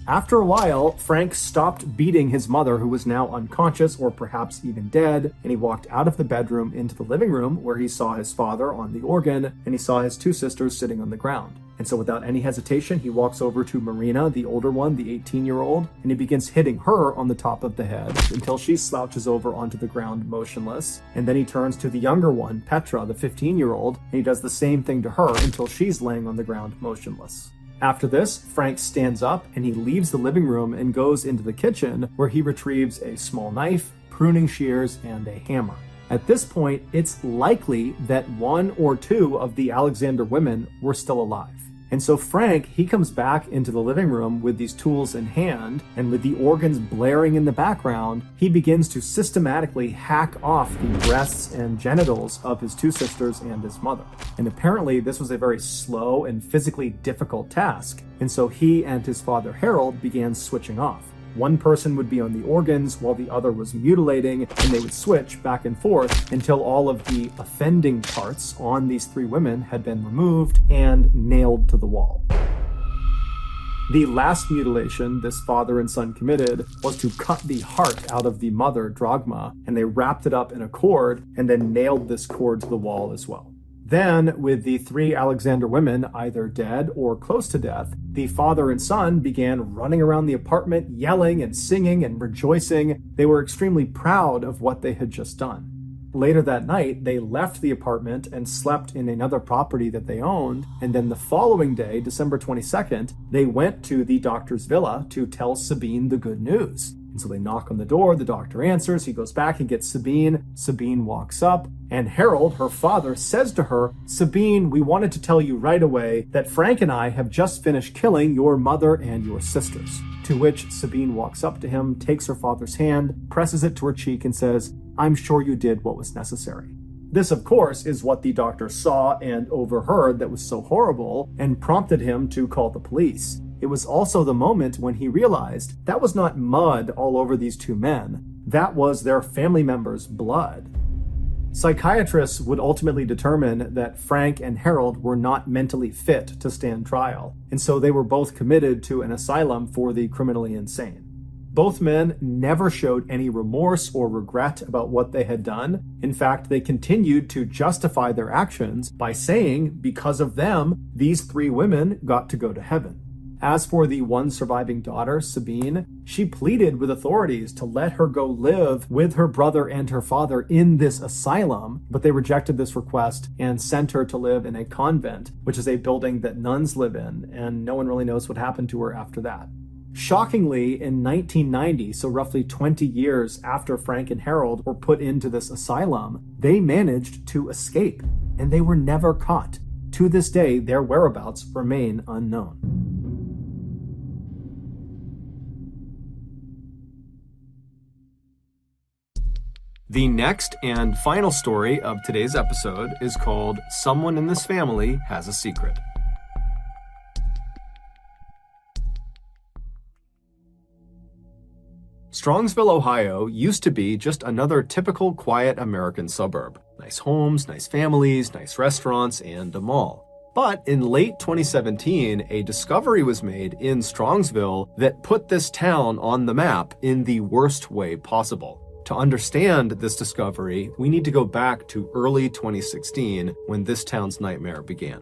Speaker 2: After a while, Frank stopped beating his mother, who was now unconscious or perhaps even dead, and he walked out of the bedroom into the living room where he saw his father on the organ, and he saw his two sisters sitting on the ground. And so without any hesitation, he walks over to Marina, the older one, the 18-year-old, and he begins hitting her on the top of the head until she slouches over onto the ground motionless. And then he turns to the younger one, Petra, the 15-year-old, and he does the same thing to her until she's laying on the ground motionless. After this, Frank stands up and he leaves the living room and goes into the kitchen where he retrieves a small knife, pruning shears, and a hammer. At this point, it's likely that one or two of the Alexander women were still alive. And so Frank, he comes back into the living room with these tools in hand, and with the organs blaring in the background, he begins to systematically hack off the breasts and genitals of his two sisters and his mother. And apparently this was a very slow and physically difficult task, and so he and his father Harold began switching off. One person would be on the organs while the other was mutilating, and they would switch back and forth until all of the offending parts on these three women had been removed and nailed to the wall. The last mutilation this father and son committed was to cut the heart out of the mother, Dragma, and they wrapped it up in a cord and then nailed this cord to the wall as well. Then, with the three Alexander women either dead or close to death, the father and son began running around the apartment, yelling and singing and rejoicing. They were extremely proud of what they had just done. Later that night, they left the apartment and slept in another property that they owned, and then the following day, December 22nd, they went to the doctor's villa to tell Sabine the good news. And so they knock on the door, the doctor answers, he goes back and gets Sabine. Sabine walks up, and Harold, her father, says to her, "Sabine, we wanted to tell you right away that Frank and I have just finished killing your mother and your sisters." To which Sabine walks up to him, takes her father's hand, presses it to her cheek, and says, "I'm sure you did what was necessary." This, of course, is what the doctor saw and overheard that was so horrible and prompted him to call the police. It was also the moment when he realized that was not mud all over these two men. That was their family members' blood. Psychiatrists would ultimately determine that Frank and Harold were not mentally fit to stand trial, and so they were both committed to an asylum for the criminally insane. Both men never showed any remorse or regret about what they had done. In fact, they continued to justify their actions by saying, because of them, these three women got to go to heaven. As for the one surviving daughter, Sabine, she pleaded with authorities to let her go live with her brother and her father in this asylum, but they rejected this request and sent her to live in a convent, which is a building that nuns live in, and no one really knows what happened to her after that. Shockingly, in 1990, so roughly 20 years after Frank and Harold were put into this asylum, they managed to escape, and they were never caught. to this day, their whereabouts remain unknown.
Speaker 1: The next and final story of today's episode is called Someone in This Family Has a Secret. Strongsville, Ohio used to be just another typical quiet American suburb. Nice homes, nice families, nice restaurants, and a mall. But in late 2017, a discovery was made in Strongsville that put this town on the map in the worst way possible. To understand this discovery, we need to go back to early 2016 when this town's nightmare began.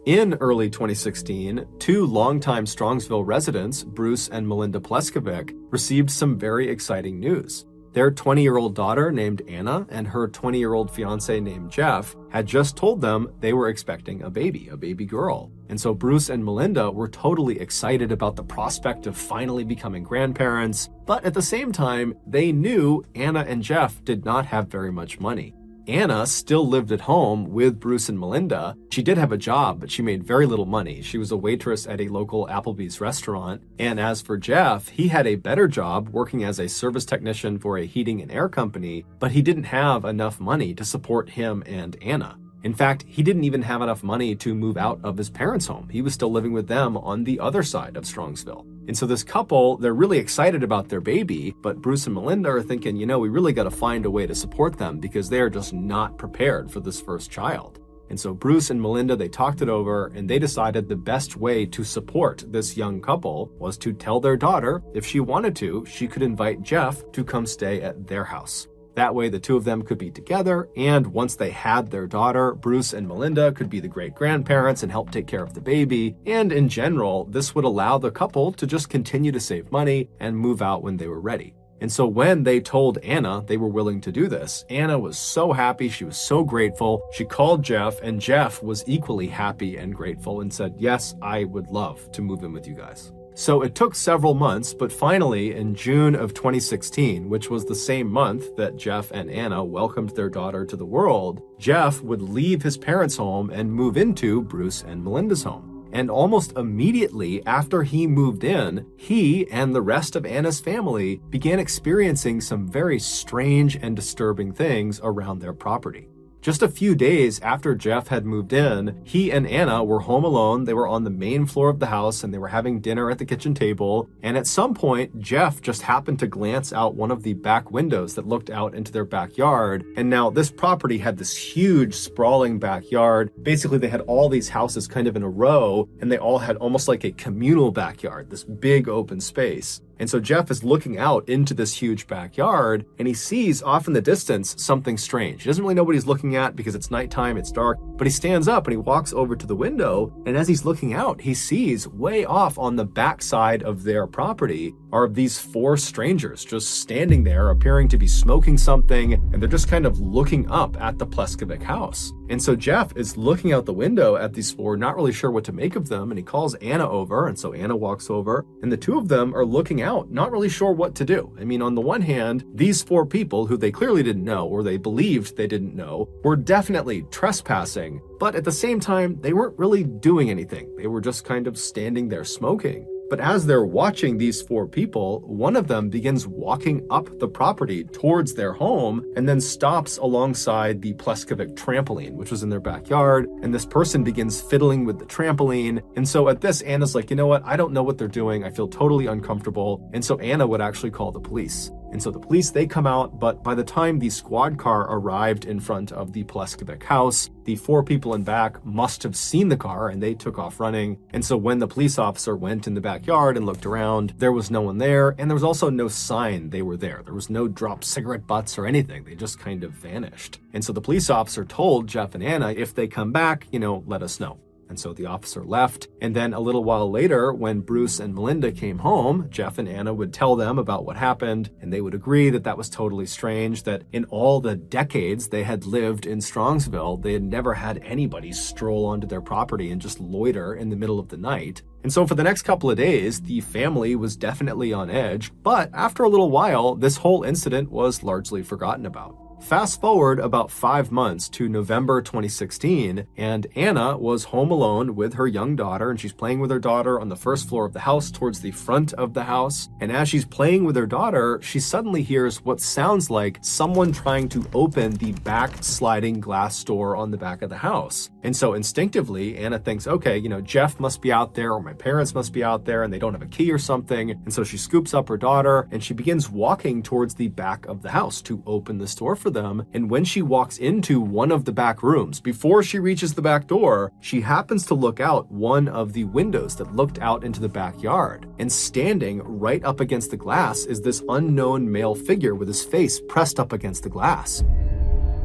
Speaker 1: In early 2016, two longtime Strongsville residents, Bruce and Melinda Pleskovic, received some very exciting news. Their 20-year-old daughter named Anna and her 20-year-old fiance named Jeff had just told them they were expecting a baby girl. And so Bruce and Melinda were totally excited about the prospect of finally becoming grandparents, but at the same time, they knew Anna and Jeff did not have very much money. Anna still lived at home with Bruce and Melinda. She did have a job, but she made very little money. She was a waitress at a local Applebee's restaurant. And as for Jeff, he had a better job working as a service technician for a heating and air company, but he didn't have enough money to support him and Anna. In fact, he didn't even have enough money to move out of his parents' home. He was still living with them on the other side of Strongsville. And so this couple, they're really excited about their baby, but Bruce and Melinda are thinking, we really got to find a way to support them because they are just not prepared for this first child. And so Bruce and Melinda, they talked it over and they decided the best way to support this young couple was to tell their daughter if she wanted to, she could invite Jeff to come stay at their house. That way the two of them could be together, and once they had their daughter, Bruce and Melinda could be the great-grandparents and help take care of the baby, and in general, this would allow the couple to just continue to save money and move out when they were ready. And so when they told Anna they were willing to do this, Anna was so happy, she was so grateful. She called Jeff, and Jeff was equally happy and grateful and said, yes, I would love to move in with you guys. So it took several months, but finally in June of 2016, which was the same month that Jeff and Anna welcomed their daughter to the world, Jeff would leave his parents' home and move into Bruce and Melinda's home. And almost immediately after he moved in, he and the rest of Anna's family began experiencing some very strange and disturbing things around their property. Just a few days after Jeff had moved in, he and Anna were home alone. They were on the main floor of the house and they were having dinner at the kitchen table. And at some point, Jeff just happened to glance out one of the back windows that looked out into their backyard. And now this property had this huge sprawling backyard. Basically, they had all these houses kind of in a row and they all had almost like a communal backyard, this big open space. And so Jeff is looking out into this huge backyard and he sees off in the distance something strange. He doesn't really know what he's looking at because it's nighttime, it's dark, but he stands up and he walks over to the window. And as he's looking out, he sees way off on the backside of their property are these four strangers just standing there appearing to be smoking something. And they're just kind of looking up at the Pleskovic house. And so Jeff is looking out the window at these four, not really sure what to make of them. And he calls Anna over. And so Anna walks over and the two of them are looking out, not really sure what to do. I mean, on the one hand, these four people who they clearly didn't know, or they believed they didn't know, were definitely trespassing. But at the same time, they weren't really doing anything. They were just kind of standing there smoking. But as they're watching these four people, one of them begins walking up the property towards their home and then stops alongside the Pleskovic trampoline, which was in their backyard. And this person begins fiddling with the trampoline. And so at this, Anna's like, you know what? I don't know what they're doing. I feel totally uncomfortable. And so Anna would actually call the police. And so the police, they come out, but by the time the squad car arrived in front of the Pleskovic house, the four people in back must have seen the car and they took off running. And so when the police officer went in the backyard and looked around, there was no one there. And there was also no sign they were there. There was no dropped cigarette butts or anything. They just kind of vanished. And so the police officer told Jeff and Anna, if they come back, let us know. And so the officer left. And then a little while later, when Bruce and Melinda came home, Jeff and Anna would tell them about what happened. And they would agree that that was totally strange, that in all the decades they had lived in Strongsville, they had never had anybody stroll onto their property and just loiter in the middle of the night. And so for the next couple of days, the family was definitely on edge. But after a little while, this whole incident was largely forgotten about. Fast forward about 5 months to November 2016, and Anna was home alone with her young daughter, and she's playing with her daughter on the first floor of the house towards the front of the house. And as she's playing with her daughter, she suddenly hears what sounds like someone trying to open the back sliding glass door on the back of the house. And so instinctively, Anna thinks, okay, Jeff must be out there, or my parents must be out there and they don't have a key or something. And so she scoops up her daughter and she begins walking towards the back of the house to open this door for them. And when she walks into one of the back rooms, before she reaches the back door, she happens to look out one of the windows that looked out into the backyard. And standing right up against the glass is this unknown male figure with his face pressed up against the glass.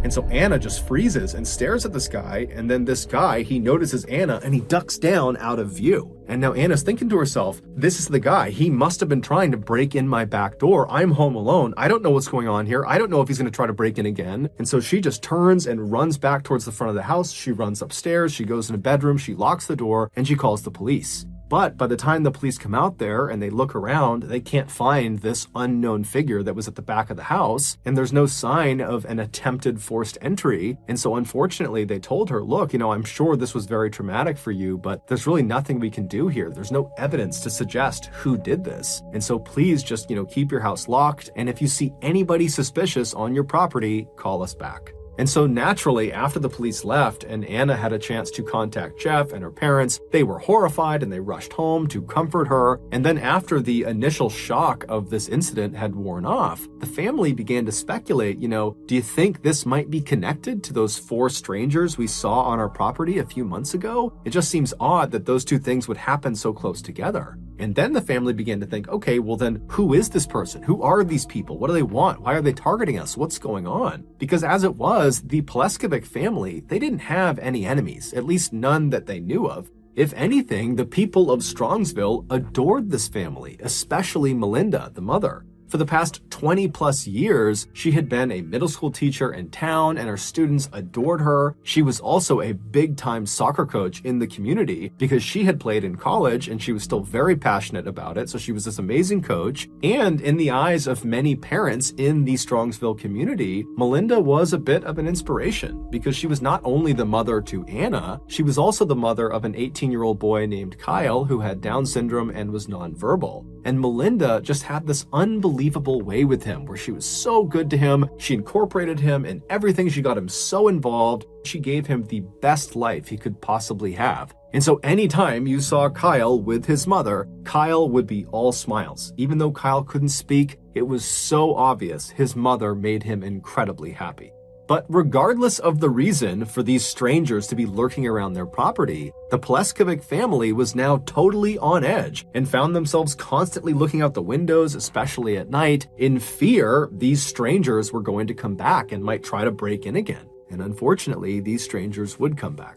Speaker 1: And so Anna just freezes and stares at this guy, and then this guy, he notices Anna and he ducks down out of view. And now Anna's thinking to herself, this is the guy. He must have been trying to break in my back door. I'm home alone. I don't know what's going on here. I don't know if he's going to try to break in again. And so she just turns and runs back towards the front of the house. She runs upstairs. She goes in a bedroom. She locks the door and she calls the police. But by the time the police come out there and they look around, they can't find this unknown figure that was at the back of the house, and there's no sign of an attempted forced entry. And so unfortunately, they told her, look, I'm sure this was very traumatic for you, but there's really nothing we can do here. There's no evidence to suggest who did this. And so please just, keep your house locked. And if you see anybody suspicious on your property, call us back. And so naturally, after the police left and Anna had a chance to contact Jeff and her parents, they were horrified and they rushed home to comfort her. And then after the initial shock of this incident had worn off, the family began to speculate, do you think this might be connected to those 4 strangers we saw on our property a few months ago? It just seems odd that those 2 things would happen so close together. And then the family began to think, okay, well then who is this person? Who are these people? What do they want? Why are they targeting us? What's going on? Because as it was, the Pleskovic family, they didn't have any enemies, at least none that they knew of. If anything, the people of Strongsville adored this family, especially Melinda, the mother. For the past 20 plus years, she had been a middle school teacher in town and her students adored her. She was also a big-time soccer coach in the community because she had played in college and she was still very passionate about it. So she was this amazing coach. And in the eyes of many parents in the Strongsville community, Melinda was a bit of an inspiration because she was not only the mother to Anna, she was also the mother of an 18-year-old boy named Kyle who had Down syndrome and was nonverbal. And Melinda just had this unbelievable way with him where she was so good to him. She incorporated him in everything. She got him so involved. She gave him the best life he could possibly have. And so anytime you saw Kyle with his mother, Kyle would be all smiles. Even though Kyle couldn't speak, it was so obvious his mother made him incredibly happy. But regardless of the reason for these strangers to be lurking around their property, the Pleskovic family was now totally on edge and found themselves constantly looking out the windows, especially at night, in fear these strangers were going to come back and might try to break in again. And unfortunately, these strangers would come back.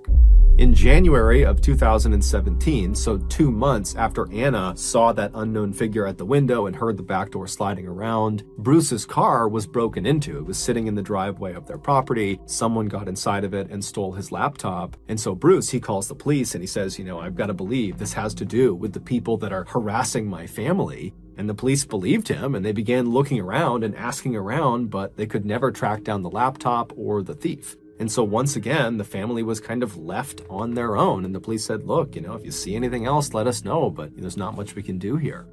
Speaker 1: In January of 2017, so 2 months after Anna saw that unknown figure at the window and heard the back door sliding around, Bruce's car was broken into. It was sitting in the driveway of their property. Someone got inside of it and stole his laptop. And so Bruce, he calls the police and he says, I've got to believe this has to do with the people that are harassing my family. And the police believed him and they began looking around and asking around, but they could never track down the laptop or the thief. And so once again, the family was kind of left on their own. And the police said, look, if you see anything else, let us know, but there's not much we can do here.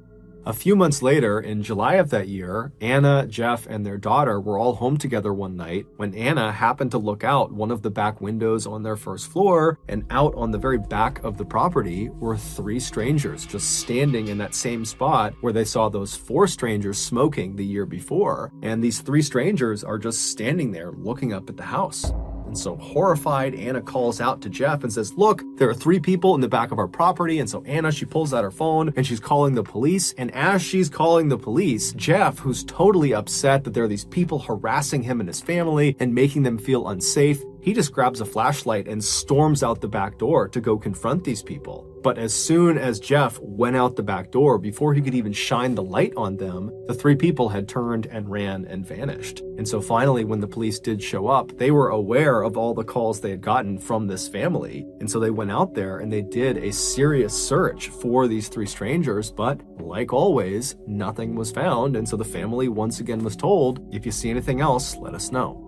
Speaker 1: A few months later, in July of that year, Anna, Jeff, and their daughter were all home together one night when Anna happened to look out one of the back windows on their first floor, and out on the very back of the property were 3 strangers just standing in that same spot where they saw those 4 strangers smoking the year before. And these 3 strangers are just standing there looking up at the house. And so horrified, Anna calls out to Jeff and says, look, there are 3 people in the back of our property. And so Anna, she pulls out her phone and she's calling the police. And as she's calling the police, Jeff, who's totally upset that there are these people harassing him and his family and making them feel unsafe, he just grabs a flashlight and storms out the back door to go confront these people. But as soon as Jeff went out the back door, before he could even shine the light on them, the 3 people had turned and ran and vanished. And so finally, when the police did show up, they were aware of all the calls they had gotten from this family. And so they went out there and they did a serious search for these 3 strangers. But like always, nothing was found. And so the family once again was told, if you see anything else, let us know.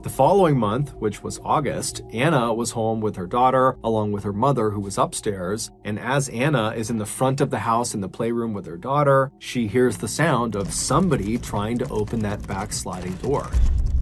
Speaker 1: The following month, which was August, Anna was home with her daughter, along with her mother, who was upstairs. And as Anna is in the front of the house in the playroom with her daughter, she hears the sound of somebody trying to open that back sliding door.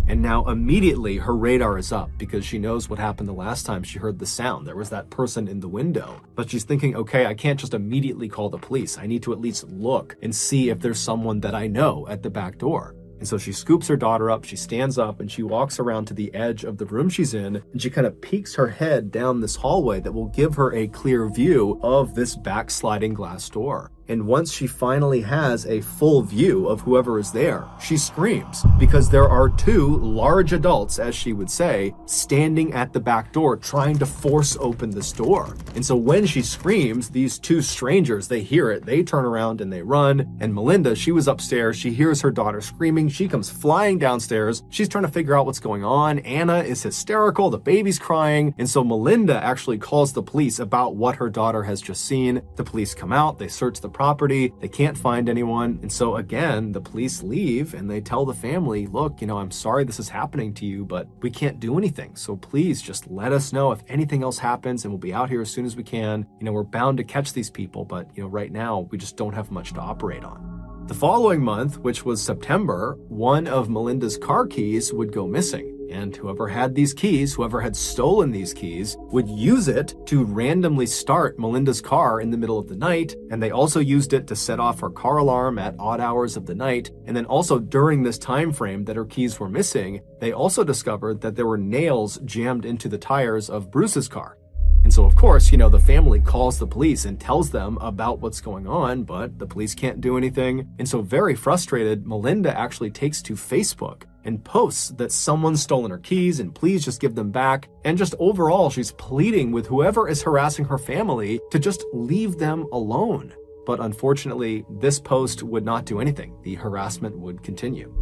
Speaker 1: And now immediately her radar is up because she knows what happened the last time she heard the sound. There was that person in the window. But she's thinking, okay, I can't just immediately call the police. I need to at least look and see if there's someone that I know at the back door. And so she scoops her daughter up, she stands up, and she walks around to the edge of the room she's in, and she kind of peeks her head down this hallway that will give her a clear view of this backsliding glass door. And once she finally has a full view of whoever is there, she screams because there are two large adults, as she would say, standing at the back door trying to force open this door. And so when she screams, these two strangers, they hear it, they turn around and they run. And Melinda, she was upstairs, she hears her daughter screaming, she comes flying downstairs, she's trying to figure out what's going on. Anna is hysterical, the baby's crying. And so Melinda actually calls the police about what her daughter has just seen. The police come out, they search the property, they can't find anyone. And so again, the police leave and they tell the family, look, I'm sorry this is happening to you, but we can't do anything. So please just let us know if anything else happens and we'll be out here as soon as we can. We're bound to catch these people, but right now we just don't have much to operate on. The following month, which was September, one of Melinda's car keys would go missing. And whoever had these keys, whoever had stolen these keys, would use it to randomly start Melinda's car in the middle of the night. And they also used it to set off her car alarm at odd hours of the night. And then also during this time frame that her keys were missing, they also discovered that there were nails jammed into the tires of Bruce's car. And so, of course, the family calls the police and tells them about what's going on, but the police can't do anything. And so very frustrated, Melinda actually takes to Facebook and posts that someone's stolen her keys and please just give them back. And just overall, she's pleading with whoever is harassing her family to just leave them alone. But unfortunately, this post would not do anything. The harassment would continue.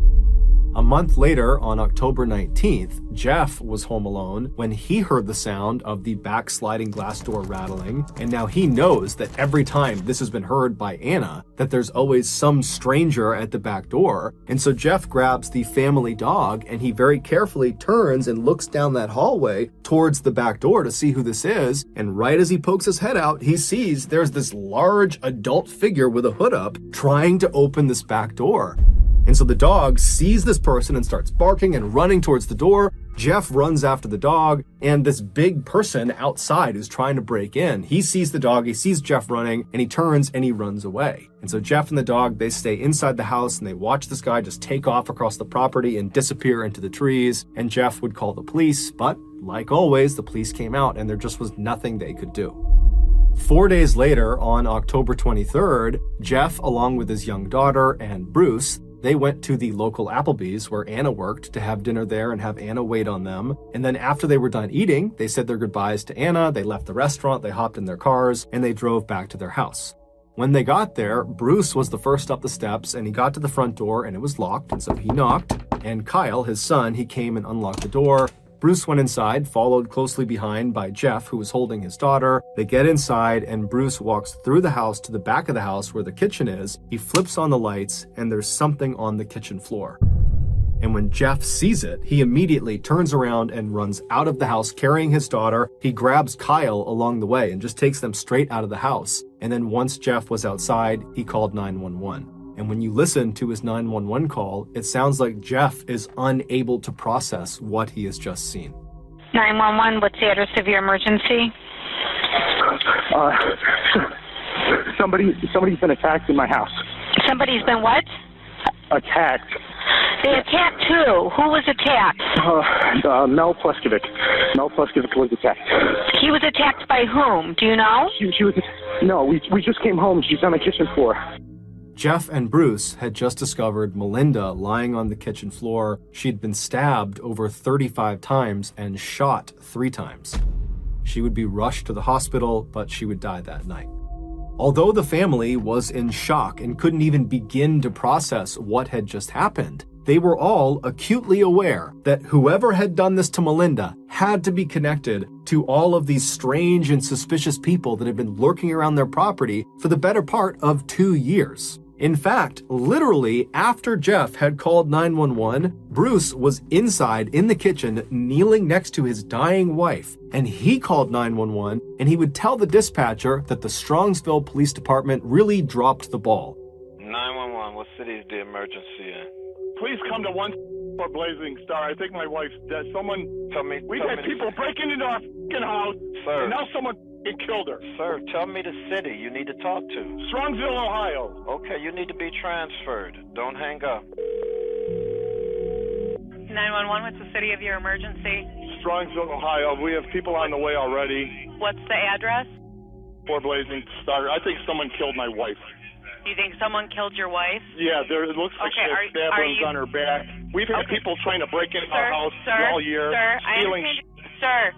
Speaker 1: A month later, on October 19th, Jeff was home alone when he heard the sound of the backsliding glass door rattling, and now he knows that every time this has been heard by Anna, that there's always some stranger at the back door. And so Jeff grabs the family dog and he very carefully turns and looks down that hallway towards the back door to see who this is, and right as he pokes his head out, he sees there's this large adult figure with a hood up trying to open this back door. And so the dog sees this person and starts barking and running towards the door. Jeff runs after the dog, and this big person outside who's trying to break in, he sees the dog, he sees Jeff running, and he turns and he runs away. And so Jeff and the dog, they stay inside the house and they watch this guy just take off across the property and disappear into the trees. And Jeff would call the police, but like always, the police came out and there just was nothing they could do. 4 days later, on October 23rd, Jeff, along with his young daughter and Bruce, they went to the local Applebee's where Anna worked to have dinner there and have Anna wait on them. And then after they were done eating, they said their goodbyes to Anna, they left the restaurant, they hopped in their cars, and they drove back to their house. When they got there, Bruce was the first up the steps, and he got to the front door and it was locked, and so he knocked. And Kyle, his son, he came and unlocked the door. Bruce went inside, followed closely behind by Jeff, who was holding his daughter. They get inside, and Bruce walks through the house to the back of the house where the kitchen is. He flips on the lights, and there's something on the kitchen floor. And when Jeff sees it, he immediately turns around and runs out of the house carrying his daughter. He grabs Kyle along the way and just takes them straight out of the house. And then once Jeff was outside, he called 911. And when you listen to his 911 call, it sounds like Jeff is unable to process what he has just seen.
Speaker 3: 911, what's the address of your emergency?
Speaker 4: Somebody's been attacked in my house.
Speaker 3: Somebody's been what?
Speaker 4: Attacked.
Speaker 3: They attacked who? Who was attacked?
Speaker 4: Mel Pleskovic. Mel Pleskovic was attacked.
Speaker 3: He was attacked by whom? Do you know?
Speaker 4: She was. No, we just came home. She's on the kitchen floor.
Speaker 1: Jeff and Bruce had just discovered Melinda lying on the kitchen floor. She'd been stabbed over 35 times and shot 3 times. She would be rushed to the hospital, but she would die that night. Although the family was in shock and couldn't even begin to process what had just happened, they were all acutely aware that whoever had done this to Melinda had to be connected to all of these strange and suspicious people that had been lurking around their property for the better part of 2 years.
Speaker 2: In fact, literally after Jeff had called 911, Bruce was inside in the kitchen kneeling next to his dying wife, and he called 911 and he would tell the dispatcher that the Strongsville Police Department really dropped the ball.
Speaker 5: 911, what city is the emergency in?
Speaker 4: Please come to 1 Blazing Star. I think my wife's dead. We've had people breaking into our fucking house,
Speaker 5: Sir.
Speaker 4: and now someone killed her.
Speaker 5: Sir, tell me the city you need to talk to.
Speaker 4: Strongsville, Ohio.
Speaker 5: Okay, you need to be transferred. Don't hang up.
Speaker 6: 911, what's the city of your emergency?
Speaker 4: Strongsville, Ohio. We have people on the way already.
Speaker 6: What's the address?
Speaker 4: 4 Blazing Star. I think someone killed my wife.
Speaker 6: You think someone killed your wife?
Speaker 4: Yeah, it looks like she has stab wounds on her back. We've had people trying to break into our house all year.
Speaker 6: Sir,
Speaker 4: stealing.
Speaker 6: Sir,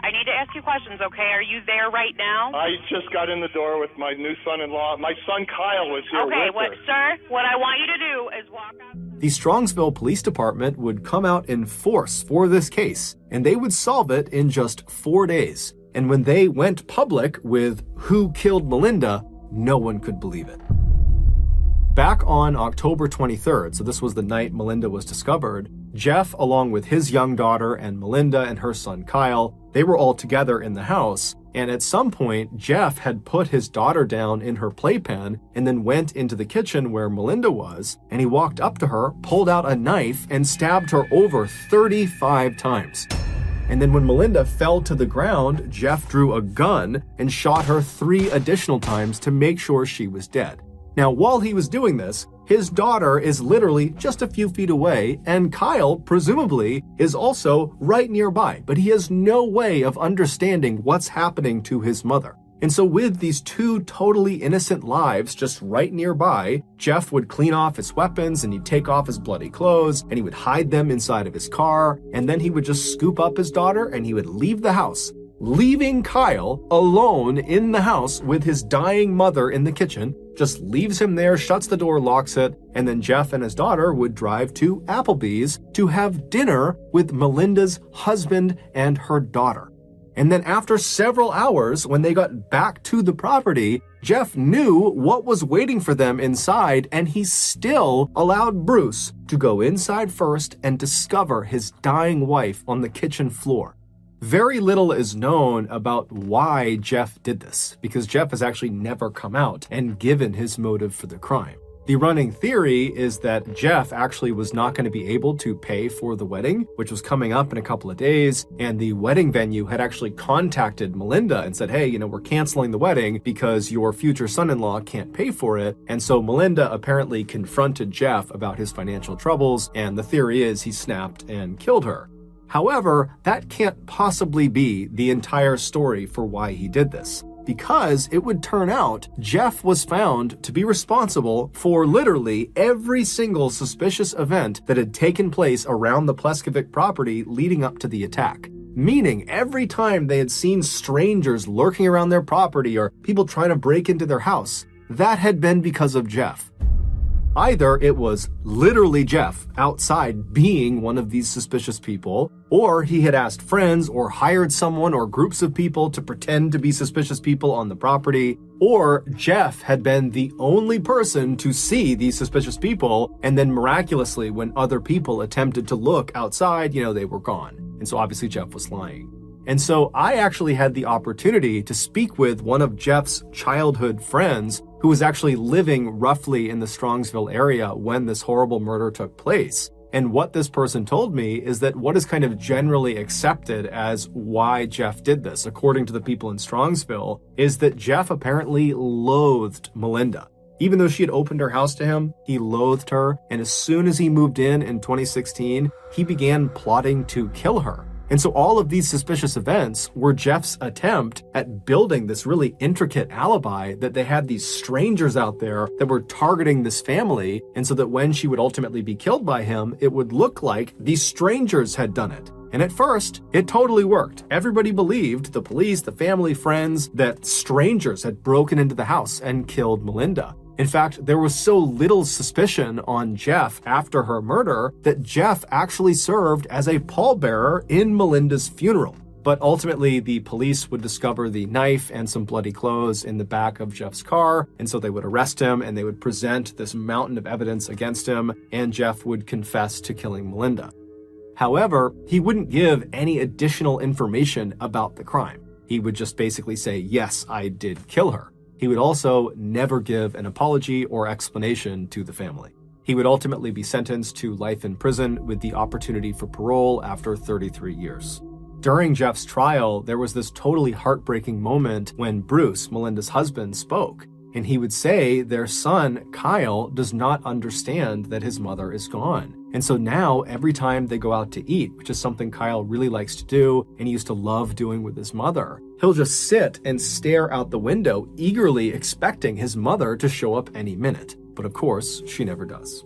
Speaker 6: I need to ask you questions, okay? Are you there right now?
Speaker 4: I just got in the door with my new son-in-law. My son Kyle was here with her.
Speaker 6: Sir, what I want you to do is walk out.
Speaker 2: The Strongsville Police Department would come out in force for this case, and they would solve it in just 4 days. And when they went public with who killed Melinda, no one could believe it. Back on October 23rd, so this was the night Melinda was discovered, Jeff, along with his young daughter and Melinda and her son Kyle, they were all together in the house. And at some point, Jeff had put his daughter down in her playpen and then went into the kitchen where Melinda was, and he walked up to her, pulled out a knife, and stabbed her over 35 times. And then when Melinda fell to the ground, Jeff drew a gun and shot her 3 additional times to make sure she was dead. Now, while he was doing this, his daughter is literally just a few feet away, and Kyle, presumably, is also right nearby, but he has no way of understanding what's happening to his mother. And so with these 2 totally innocent lives just right nearby, Jeff would clean off his weapons and he'd take off his bloody clothes and he would hide them inside of his car, and then he would just scoop up his daughter and he would leave the house, leaving Kyle alone in the house with his dying mother in the kitchen, just leaves him there, shuts the door, locks it, and then Jeff and his daughter would drive to Applebee's to have dinner with Melinda's husband and her daughter. And then after several hours, when they got back to the property, Jeff knew what was waiting for them inside, and he still allowed Bruce to go inside first and discover his dying wife on the kitchen floor. Very little is known about why Jeff did this, because Jeff has actually never come out and given his motive for the crime. The running theory is that Jeff actually was not going to be able to pay for the wedding, which was coming up in a couple of days, and the wedding venue had actually contacted Melinda and said, hey, we're canceling the wedding because your future son-in-law can't pay for it. And so Melinda apparently confronted Jeff about his financial troubles, and the theory is he snapped and killed her. However, that can't possibly be the entire story for why he did this, because it would turn out Jeff was found to be responsible for literally every single suspicious event that had taken place around the Pleskovic property leading up to the attack. Meaning every time they had seen strangers lurking around their property or people trying to break into their house, that had been because of Jeff. Either it was literally Jeff outside being one of these suspicious people, or he had asked friends or hired someone or groups of people to pretend to be suspicious people on the property, or Jeff had been the only person to see these suspicious people, and then miraculously when other people attempted to look outside, they were gone. And so obviously Jeff was lying. And so I actually had the opportunity to speak with one of Jeff's childhood friends who was actually living roughly in the Strongsville area when this horrible murder took place. And what this person told me is that what is kind of generally accepted as why Jeff did this, according to the people in Strongsville, is that Jeff apparently loathed Melinda. Even though she had opened her house to him, he loathed her. And as soon as he moved in 2016, he began plotting to kill her. And so all of these suspicious events were Jeff's attempt at building this really intricate alibi that they had these strangers out there that were targeting this family. And so that when she would ultimately be killed by him, it would look like these strangers had done it. And at first, it totally worked. Everybody believed, the police, the family, friends, that strangers had broken into the house and killed Melinda. In fact, there was so little suspicion on Jeff after her murder that Jeff actually served as a pallbearer in Melinda's funeral. But ultimately, the police would discover the knife and some bloody clothes in the back of Jeff's car, and so they would arrest him and they would present this mountain of evidence against him, and Jeff would confess to killing Melinda. However, he wouldn't give any additional information about the crime. He would just basically say, yes, I did kill her. He would also never give an apology or explanation to the family. He would ultimately be sentenced to life in prison with the opportunity for parole after 33 years. During Jeff's trial, there was this totally heartbreaking moment when Bruce, Melinda's husband, spoke, and he would say their son, Kyle, does not understand that his mother is gone. And so now, every time they go out to eat, which is something Kyle really likes to do and he used to love doing with his mother, he'll just sit and stare out the window, eagerly expecting his mother to show up any minute. But of course, she never does.